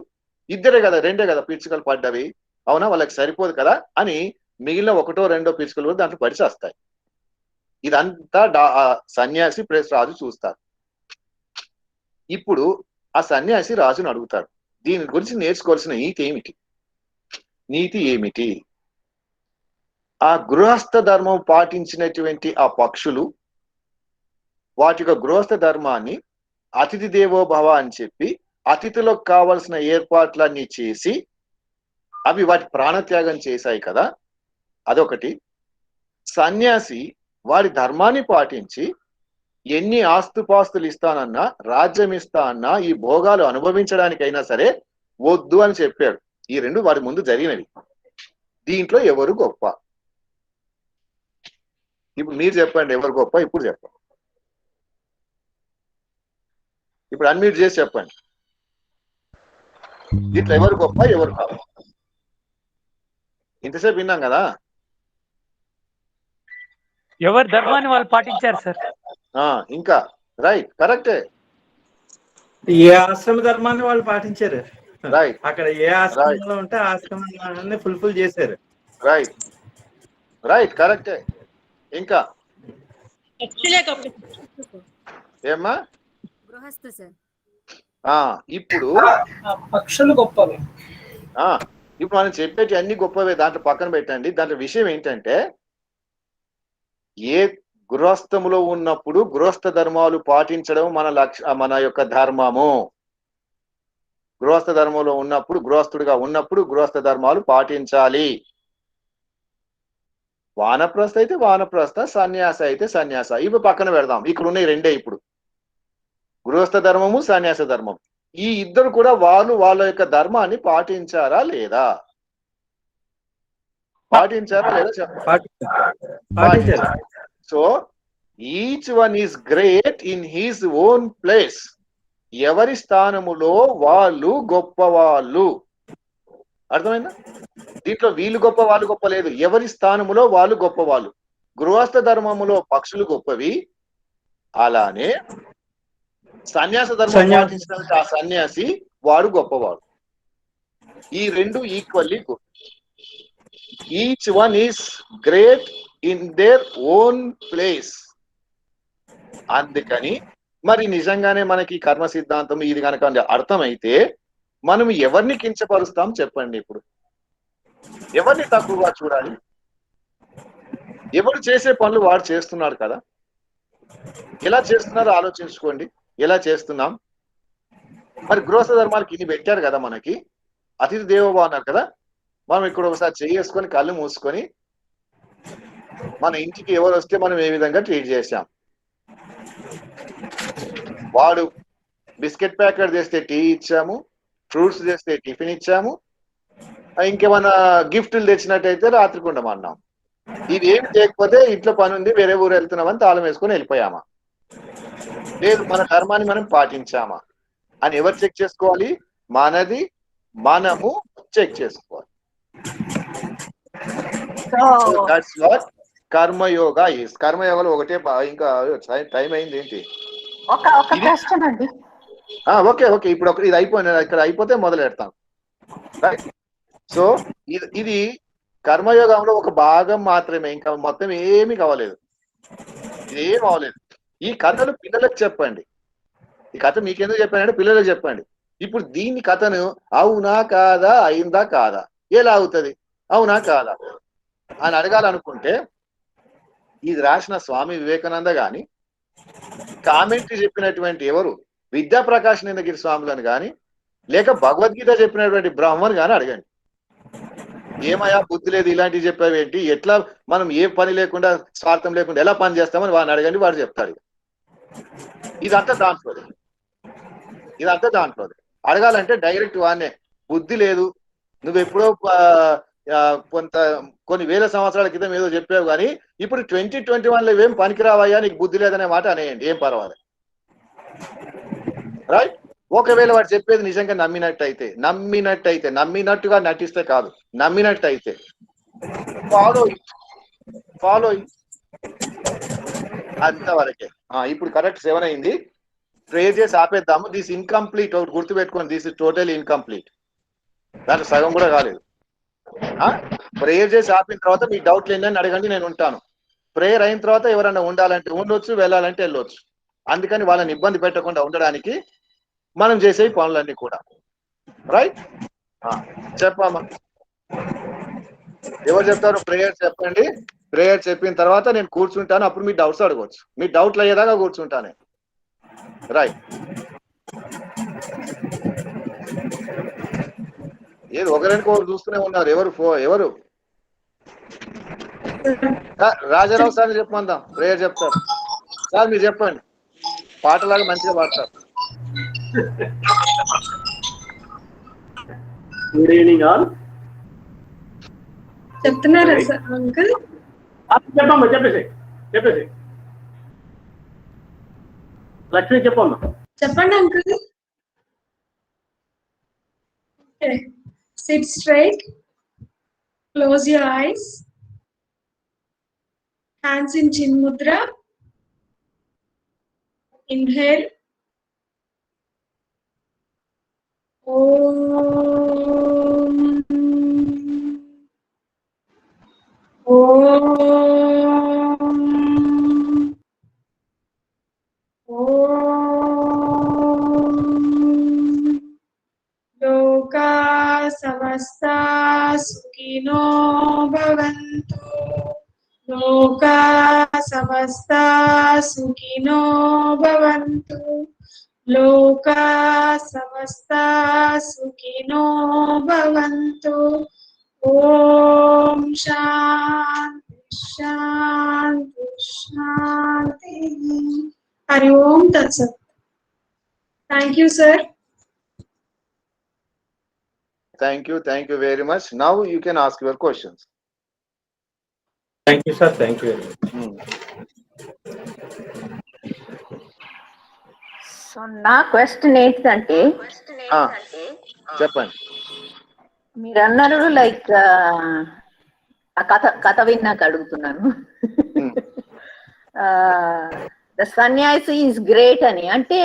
ఇద్దరే కదా, రెండే కదా పిచ్చుకలు పడ్డవి, అవునా, వాళ్ళకి సరిపోదు కదా అని మిగిలిన ఒకటో రెండో పిచ్చుకలు కూడా దాంట్లో పడిచేస్తాయి. ఇదంతా సన్యాసి ప్లస్ రాజు చూస్తారు. ఇప్పుడు ఆ సన్యాసి రాజును అడుగుతాడు, దీని గురించి నేర్చుకోవాల్సిన నీతి ఏమిటి? ఆ గృహస్థ ధర్మం పాటించినటువంటి ఆ పక్షులు వాటి యొక్క గృహస్థ ధర్మాన్ని అతిథి దేవో భవ అని చెప్పి అతిథులకు కావలసిన ఏర్పాట్లన్నీ చేసి అవి వాటి ప్రాణత్యాగం చేశాయి కదా, అదొకటి. సన్యాసి వారి ధర్మాన్ని పాటించి ఎన్ని ఆస్తుపాస్తులు ఇస్తానన్నా, రాజ్యం ఇస్తానన్నా, ఈ భోగాలు అనుభవించడానికైనా సరే వద్దు అని చెప్పాడు. ఈ రెండు వారి ముందు జరిగినవి. దీంట్లో ఎవరు గొప్ప? ఇప్పుడు మీరు చెప్పండి, ఎవరు గొప్ప? ఇప్పుడు చెప్పండి, ఇప్పుడు అన్మ్యూట్ చేసి చెప్పండి, దీంట్లో ఎవరు గొప్ప ఎవరు కాదు? ఇంతసేపు విన్నాం కదా, ఎవరి ధర్మాన్ని వాళ్ళు పాటించారు సార్. ఇంకా రైట్, కరెక్టే, ఏ ఆశ్రమ ధర్మాన్ని వాళ్ళు పాటించారు. రైట్, అక్కడ ఏ ఆశ్రమంలో ఉంటే ఆశ్రమాన్ని ఫుల్ఫిల్ చేశారు. రైట్ కరెక్టే. ఇంకా ఏమ్మా? ఇప్పుడు పక్షులు గొప్పవి. ఇప్పుడు మనం చెప్పేటి అన్ని గొప్పవే, దాంట్లో పక్కన పెట్టండి. దాంట్లో విషయం ఏంటంటే, ఏ గృహస్థములో ఉన్నప్పుడు గృహస్థ ధర్మాలు పాటించడం మన యొక్క ధర్మము. గృహస్థ ధర్మంలో ఉన్నప్పుడు, గృహస్థుడిగా ఉన్నప్పుడు గృహస్థ ధర్మాలు పాటించాలి. వానప్రస్థ అయితే వానప్రస్థ, సన్యాస అయితే సన్యాస. ఇవి పక్కన పెడదాం. ఇక్కడ ఉన్నాయి రెండే ఇప్పుడు, గృహస్థ ధర్మము, సన్యాస ధర్మం. ఈ ఇద్దరు కూడా వాళ్ళ యొక్క ధర్మాన్ని పాటించారా లేదా? చెప్పండి. So each one is great in his own place. ఎవరి స్థానములో వాళ్ళు గొప్పవాళ్ళు. అర్థమైందా? దీంట్లో వీళ్ళు గొప్ప వాళ్ళు గొప్ప లేదు, ఎవరి స్థానములో వాళ్ళు గొప్పవాళ్ళు. గృహస్థ ధర్మములో పక్షులు గొప్పవి, అలానే సన్యాస ధర్మం పాటించిన ఆ సన్యాసి వాడు గొప్పవాడు. ఈ రెండు equally good. Each one is great in their own place. అందుకని మరి నిజంగానే మనకి కర్మ సిద్ధాంతం ఇది కనుక అర్థమైతే మనం ఎవరిని కించపరుస్తాం చెప్పండి? ఇప్పుడు ఎవరిని తక్కువగా చూడాలి? ఎవరు చేసే పనులు వాడు చేస్తున్నాడు కదా, ఎలా చేస్తున్నారో ఆలోచించుకోండి. ఎలా చేస్తున్నాం? మరి గృహస్థ ధర్మాలకి ఇన్ని పెట్టారు కదా, మనకి అతిథి దేవోభవ అన్నారు కదా. మనం ఇక్కడ ఒకసారి చేసుకొని కళ్ళు మూసుకొని మన ఇంటికి ఎవరు వస్తే మనం ఏ విధంగా ట్రీట్ చేశాం? వాడు బిస్కెట్ ప్యాకెట్ చేస్తే టీ ఇచ్చాము, ఫ్రూట్స్ చేస్తే టిఫిన్ ఇచ్చాము, ఇంకేమన్నా గిఫ్ట్లు తెచ్చినట్టయితే రాత్రికి ఉండమన్నాం. ఇది ఏమి చేయకపోతే ఇంట్లో పని ఉంది, వేరే ఊరు వెళ్తున్నామని తాళం వేసుకొని వెళ్ళిపోయామా? లేదు, మన ధర్మాన్ని మనం పాటించామా అని ఎవరు చెక్ చేసుకోవాలి? మనము చెక్ చేసుకోవాలి. That's what karmayoga is. కర్మయోగలో ఒకటే. ఇంకా టైం అయింది ఏంటి? ఓకే ఇప్పుడు ఇది అయిపోయింది, ఇక్కడ అయిపోతే మొదలు పెడతాం. రైట్. సో ఇది కర్మయోగంలో ఒక భాగం మాత్రమే, ఇంకా మొత్తం ఏమీ కావలేదు, ఇదేం అవ్వలేదు. ఈ కథలు పిల్లలకు చెప్పండి. ఈ కథ మీకెందుకు చెప్పానంటే పిల్లలకు చెప్పండి. ఇప్పుడు దీని కథను అవునా కాదా, అయిందా కాదా, ఎలా అవుతుంది, అవునా కాదా అని అడగాలనుకుంటే ఇది రాసిన స్వామి వివేకానంద గాని, కామెంటరీ చెప్పినటువంటి ఎవరు విద్యాప్రకాశ్ నిందగిరి స్వాములను కానీ లేక భగవద్గీత చెప్పినటువంటి బ్రాహ్మణ్ కానీ అడగండి. ఏమయ్యా బుద్ధి లేదు ఇలాంటివి చెప్పావేంటి, ఎట్లా మనం ఏ పని లేకుండా స్వార్థం లేకుండా ఎలా పని చేస్తామని వాడిని అడగండి, వాడు చెప్తాడు. ఇదంతా దాంట్లోది. అడగాలంటే డైరెక్ట్ వాడినే, బుద్ధి లేదు, నువ్వు ఎప్పుడో కొన్ని వేల సంవత్సరాల క్రితం ఏదో చెప్పావు కానీ ఇప్పుడు 2021లో ఏం పనికిరావయ్యా, నీకు బుద్ధి లేదనే మాట అనేయండి, ఏం పర్వాలేదు. రైట్? ఒకవేళ వాడు చెప్పేది నిజంగా నమ్మినట్టయితే, నమ్మినట్టుగా నటిస్తే కాదు, నమ్మినట్టయితే ఫాలో అంతవరకే. ఇప్పుడు కరెక్ట్ 7 అయింది. ప్రేయర్ చేసి ఆపేద్దాము. దిస్ ఇన్కంప్లీట్ ఒకటి గుర్తుపెట్టుకోండి, దిస్ ఇస్ టోటల్ ఇన్కంప్లీట్. దాంట్లో సగం కూడా కాలేదు. ప్రేయర్ చేసి ఆపిన తర్వాత మీ డౌట్లు ఏంటని అడగండి, నేను ఉంటాను. ప్రేయర్ అయిన తర్వాత ఎవరైనా ఉండాలంటే ఉండొచ్చు, వెళ్ళాలంటే వెళ్ళొచ్చు. అందుకని వాళ్ళని ఇబ్బంది పెట్టకుండా ఉండడానికి మనం చేసే పనులన్నీ కూడా. రైట్? చెప్పమ్మా, ఎవరు చెప్తారు? ప్రేయర్ చెప్పండి. ప్రేయర్ చెప్పిన తర్వాత నేను కూర్చుంటాను, అప్పుడు మీ డౌట్స్ అడగవచ్చు. మీ డౌట్లు అయ్యేదాకా కూర్చుంటానే. రైట్? ఏది ఒకరికొకరు చూస్తూనే ఉన్నారు. ఎవరు రాజారావు సార్ చెప్పమందాం, ప్రేయర్ చెప్తారు. సార్ మీరు చెప్పండి, పాటలాగా మంచిగా పాడతారు. Good evening all. చెప్తున్నారా సార్ అంకుల్? చెప్పమ్మా, చెప్పేసి లక్ష్మి చెప్పమ్మా. చెప్పండి uncle. Sit straight, close your eyes, hands in chin mudra, inhale, Om, Om, Loka samasta sukhino bhavantu. Loka samasta sukhino bhavantu. Loka samasta sukhino bhavantu. Om Shanti Shanti Shanti. Hari Om Tat Sat. Thank you, sir. Thank you very much. Now you can ask your questions. Thank you, sir. Thank you. So నా question ఏంటంటే, చెప్పండి. మీరు అన్నారు like ఆ కథ విన్నాక అడుగుతున్నాను. The సన్యాసి ఈస్ గ్రేట్ అని అంటే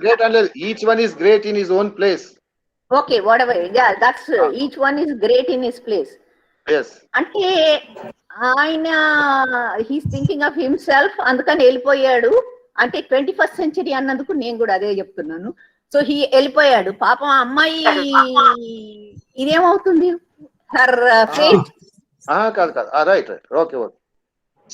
గ్రేట్ అనలేదు. Each one is great in his own place. Okay, whatever. Yeah, that's each one is great in his place. Yes. అంటే ఆయన he's thinking of himself, అందుకని వెళ్ళిపోయాడు. అంటే 21st century అన్నందుకు నేను కూడా అదే చెప్తున్నాను. సో వెళ్ళిపోయాడు. పాపం ఆ అమ్మాయి ఇదేమవుతుంది? Her fate. కాదు right. Okay.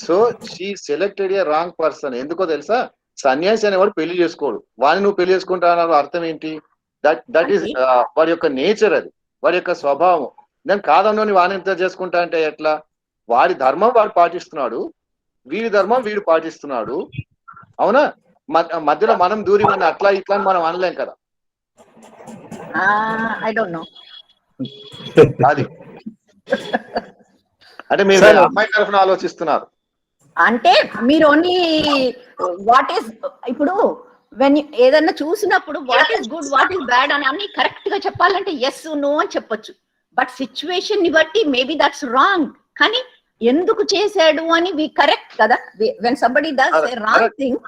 So she selected a wrong person. ఎందుకో తెలుసా? సన్యాసి అనేవాడు పెళ్లి చేసుకోడు. వాడిని నువ్వు పెళ్లి చేసుకుంటావు అర్థం ఏంటి? దట్ ఈస్ వాడి యొక్క నేచర్, అది వాడి యొక్క స్వభావం. నేను కాదన్నోని వాడిని ఎంత చేసుకుంటా అంటే ఎట్లా? వాడి ధర్మం వాడు పాటిస్తున్నాడు, వీడి ధర్మం వీడు పాటిస్తున్నాడు. అవునా? మధ్యలో మనం దూరి మన అట్లా ఇట్లా మనం అనలేం కదా. I don't know. అది అంటే మీరు అమ్మాయి తరఫున ఆలోచిస్తున్నారు. అంటే మీరు ఓన్లీ వాట్ ఈస్, ఇప్పుడు ఏదన్నా చూసినప్పుడు what is good what is bad అని అన్ని కరెక్ట్ గా చెప్పాలంటే ఎస్ నో అని చెప్పొచ్చు. బట్ సిచ్యువేషన్ ని బట్టి మేబీ దట్స్ రాంగ్. కానీ ఎందుకు చేశాడు అని వి కరెక్ట్ కదా. When somebody does a wrong thing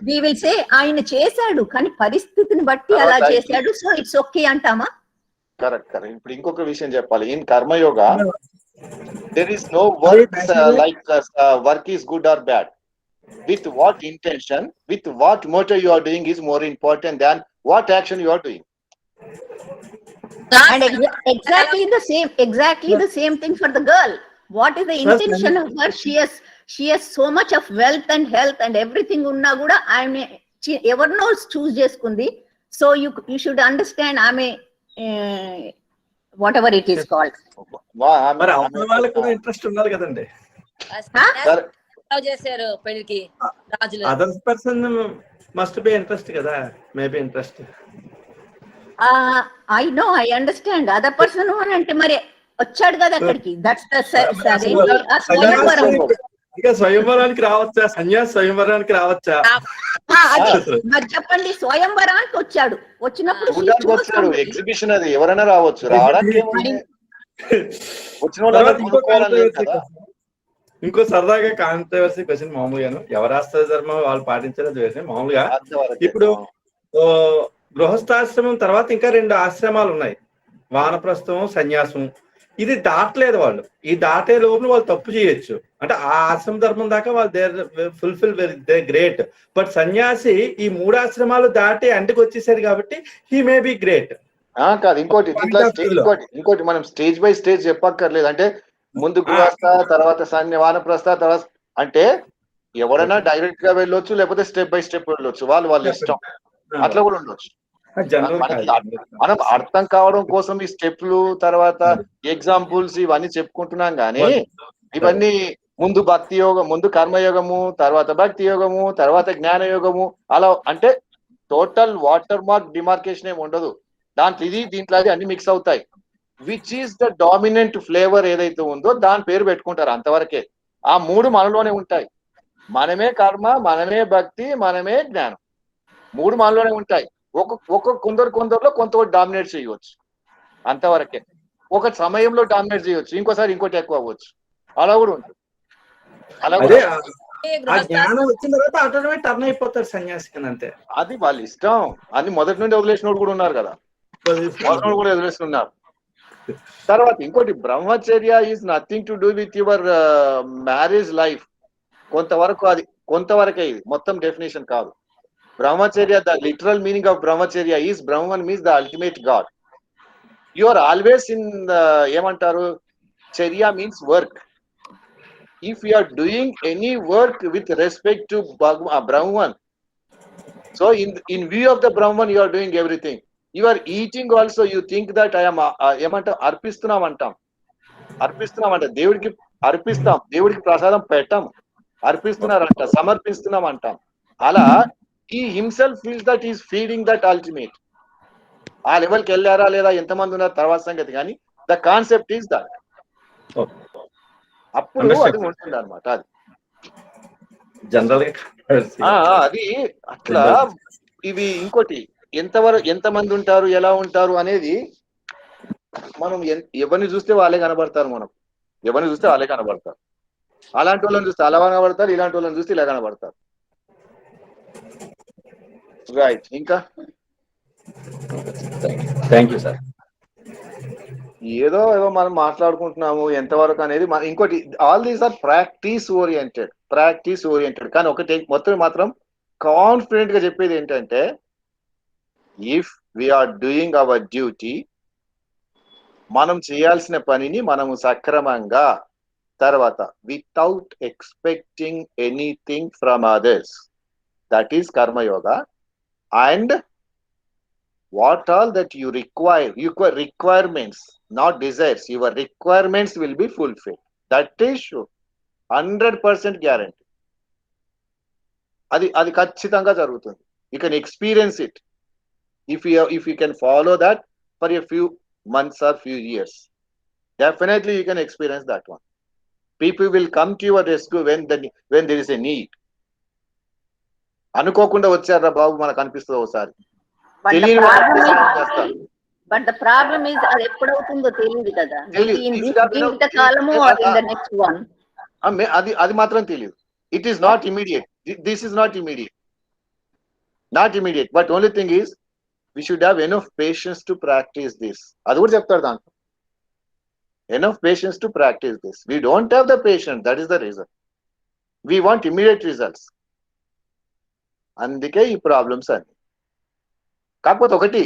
we will say ఆయన చేశాడు, కానీ పరిస్థితిని బట్టి అలా చేశాడు, సో ఇట్స్ ఓకే అంటామా? కరెక్ట్. ఇప్పుడు ఇంకొక విషయం చెప్పాలి. In karmayoga there is no work like work is good or bad. With what intention, with what motive you are doing is more important than what action you are doing. And exactly the same thing for the girl. What is the intention of her? She has so much of wealth and health and everything unna kuda ఎవరినో చూస్ చేసుకుంది. So you should understand ఆమె what ever it is called. మరి అమ్మాయి వాళ్ళకి కూడా interest ఉండాలి కదండి. చేశారు పెళ్లికి రాజులు. Other person must be interest కదా, maybe interest. I know, I understand. Other person అంటే మరి వచ్చాడు కదా అక్కడికి. దట్స్ ఇక స్వయంవరానికి రావచ్చా, సన్యాసి స్వయంవరానికి రావచ్చా? మరి చెప్పండి, స్వయంవరానికి వచ్చాడు. వచ్చినప్పుడు ఎగ్జిబిషన్ అది ఎవరైనా రావచ్చు. రావడానికి ఇంకో సరదాగా కాంట్రవర్సీ క్వశ్చన్ మామూలుగాను, ఎవరు ఆశ్రయ ధర్మం వాళ్ళు పాటించారో చూసి మామూలుగా ఇప్పుడు గృహస్థాశ్రమం తర్వాత ఇంకా 2 ఆశ్రమాలు ఉన్నాయి, వానప్రస్థం, సన్యాసం. ఇది దాటలేదు వాళ్ళు. ఈ దాటే లోపల వాళ్ళు తప్పు చేయొచ్చు. అంటే ఆ ఆశ్రమ ధర్మం దాకా వాళ్ళు ఫుల్ఫిల్ దే గ్రేట్. బట్ సన్యాసి ఈ 3 ఆశ్రమాలు దాటి అంటికి వచ్చేసారు కాబట్టి హీ మే బి గ్రేట్. కాదు, ఇంకోటి మనం స్టేజ్ బై స్టేజ్ చెప్పక్కర్లేదు. అంటే ముందు గృహస్థ, తర్వాత వానప్రస్థ, తర్వాత అంటే ఎవరైనా డైరెక్ట్ గా వెళ్ళొచ్చు, లేకపోతే స్టెప్ బై స్టెప్ వెళ్ళొచ్చు. వాళ్ళ ఇష్టం. అట్లా కూడా ఉండొచ్చు. మనం అర్థం కావడం కోసం ఈ స్టెప్లు, తర్వాత ఎగ్జాంపుల్స్ ఇవన్నీ చెప్పుకుంటున్నాం కానీ ఇవన్నీ ముందు భక్తి యోగం, ముందు కర్మయోగము, తర్వాత భక్తి యోగము, తర్వాత జ్ఞాన యోగము, అలా అంటే టోటల్ వాటర్ మార్క్ డిమార్కేషన్ ఏమి ఉండదు. దీంట్లో అది అన్ని మిక్స్ అవుతాయి. Which is the dominant flavour ఏదైతే ఉందో దాని పేరు పెట్టుకుంటారు, అంతవరకే. ఆ 3 మనలోనే ఉంటాయి. మనమే కర్మ, మనమే భక్తి, మనమే జ్ఞానం. 3 మనలోనే ఉంటాయి. కొందరిలో కొంత డామినేట్ చేయవచ్చు, అంతవరకే. ఒక సమయంలో డామినేట్ చేయవచ్చు, ఇంకోసారి ఇంకోటి ఎక్కువ అవ్వచ్చు. అలా కూడా ఉంటుంది. జ్ఞానం వచ్చిన తర్వాత ఆటోమేటిక్ టర్న్ అయిపోతారు సన్యాసికి, అంతే. అది వాళ్ళ ఇష్టం. అది మొదటి నుండి వదిలేసిన కూడా ఉన్నారు కదా, మొదటి కూడా వదిలేస్తున్నారు. తర్వాత ఇంకోటి, brahmacharya is nothing to do with your marriage life. కొంతవరకే ఇది, మొత్తం డెఫినేషన్ కాదు. Brahmacharya, the literal meaning of Brahmacharya is Brahman means the ultimate God. You are always in Yamantaru. Charya means work. If you are doing any work with respect to Brahman, so in view of the Brahman, you are doing everything. You are eating also, you think that I am Yamanta Arpistunam antam. Arpistunam anta Devudiki Arpistam, Devudiki prasadam pettam. Arpistunaranta, Samarpistunam antam. Ala he himself feels that he is feeding that ultimate. ఆ లెవెల్కి వెళ్ళారా లేదా, ఎంతమంది ఉన్నారు తర్వాత సంగతి, కానీ the concept is that. అప్పుడు అది ఉంటుంది అనమాట. అది జనరల్ అది అట్లా. ఇవి ఇంకోటి, ఎంతమంది ఉంటారు, ఎలా ఉంటారు అనేది మనం ఎవరిని చూస్తే వాళ్ళే కనబడతారు. మనం ఎవరిని చూస్తే వాళ్ళే కనబడతారు. అలాంటి వాళ్ళని చూస్తే అలా కనబడతారు, ఇలాంటి వాళ్ళని చూస్తే ఇలా కనబడతారు. రైట్. ఇంకా థ్యాంక్ యూ సార్. ఏదో మనం మాట్లాడుకుంటున్నాము ఎంతవరకు అనేది. ఇంకోటి, all these are practice oriented. కానీ ఒకటి మాత్రం కాన్ఫిడెంట్ గా చెప్పేది ఏంటంటే, if we are doing our duty, మనం చేయాల్సిన పనిని మనము సక్రమంగా, తర్వాత without expecting anything from others, that is karmayoga. And what all that you require, requirements, not desires, your requirements will be fulfilled. That is sure, 100% guarantee. అది ఖచ్చితంగా జరుగుతుంది. You can experience it if you can follow that for a few months or few years. Definitely you can experience that one. People will come to your rescue when there is a need. అనుకోకుండా వచ్చారా బాబు మనకు అనిపిస్తుంది ఒకసారి. But the problem is అది ఎప్పుడవుతుందో తెలియదు కదా. అది మాత్రం తెలియదు. It is not immediate. This is not immediate. But only thing is we should have enough patience to practice this. అది కూడా చెప్తాడు దాంట్లో. Enough patience to practice this. We don't have the patience, that is the reason. We want immediate results. అందుకే ఈ problems అన్ని. కాకపోతే ఒకటి,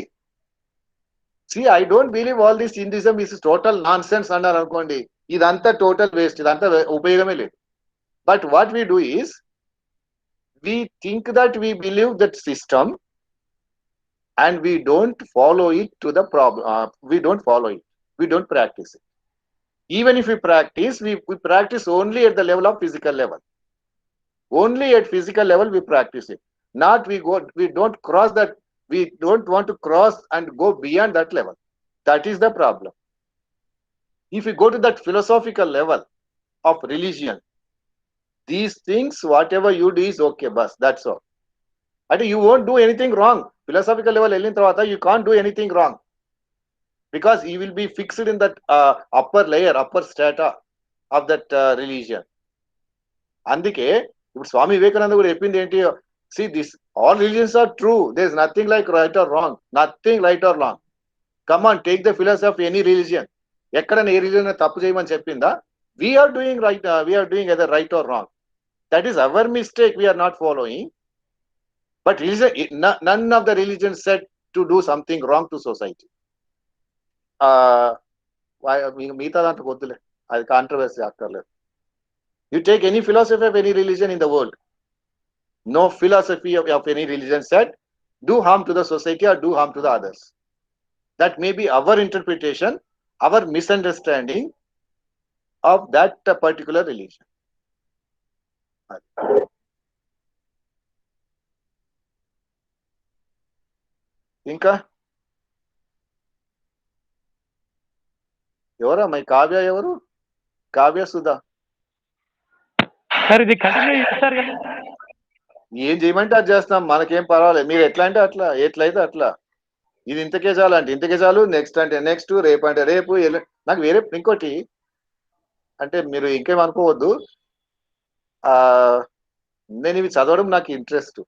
I don't believe all this Hinduism is total non sense అన్నారు అనుకోండి, ఇదంతా టోటల్ వేస్ట్, ఇదంతా ఉపయోగమే లేదు. But what we do is we think that we believe that system and we don't follow it to the problem. We don't follow it. We don't practice it. Even if we practice, we practice only at the level of physical level. Only at physical level we practice it. Not we don't cross that. We don't want to cross and go beyond that level. That is the problem. If we go to that philosophical level of religion, these things, whatever you do is okay, bus. That's all. And you won't do anything wrong. Philosophical level, you can't do anything wrong. Because you will be fixed in that upper layer, upper strata of that religion. అందుకే ఇప్పుడు స్వామి వివేకానంద కూడా చెప్పింది ఏంటి, see this all religions are true, there is nothing like right or wrong, nothing right or wrong. Come on, take the philosophy of any religion. ఎక్కడైనా ఏ religion తప్పు చేయమని చెప్పిందా? We are doing right, we are doing either right or wrong. That is our mistake, we are not following. But religion, none of the religions said to do something wrong to society. మిగతా దాంట్లో వద్దులే, అది controversy అక్కర్లేదు. You take any philosophy of any religion in the world, no philosophy of any religion said do harm to the society or do harm to the others. That may be our interpretation, our misunderstanding of that particular religion. ఇంకా ఎవరా my Kavya? ఎవరు Kavya? Sudha? Sir ఇది continue చేస్తారు కదా? ఏం చేయమంటే అది చేస్తాం, మనకేం పర్వాలేదు. మీరు ఎట్లా అంటే అట్లా, ఎట్లయితే అట్లా. ఇది ఇంతకే చాలు అంటే ఇంతకే చాలు, నెక్స్ట్ అంటే నెక్స్ట్, రేపు అంటే రేపు. నాకు వేరే ఇంకోటి అంటే మీరు ఇంకేమనుకోవద్దు, నేను ఇవి చదవడం నాకు ఇంట్రెస్ట్.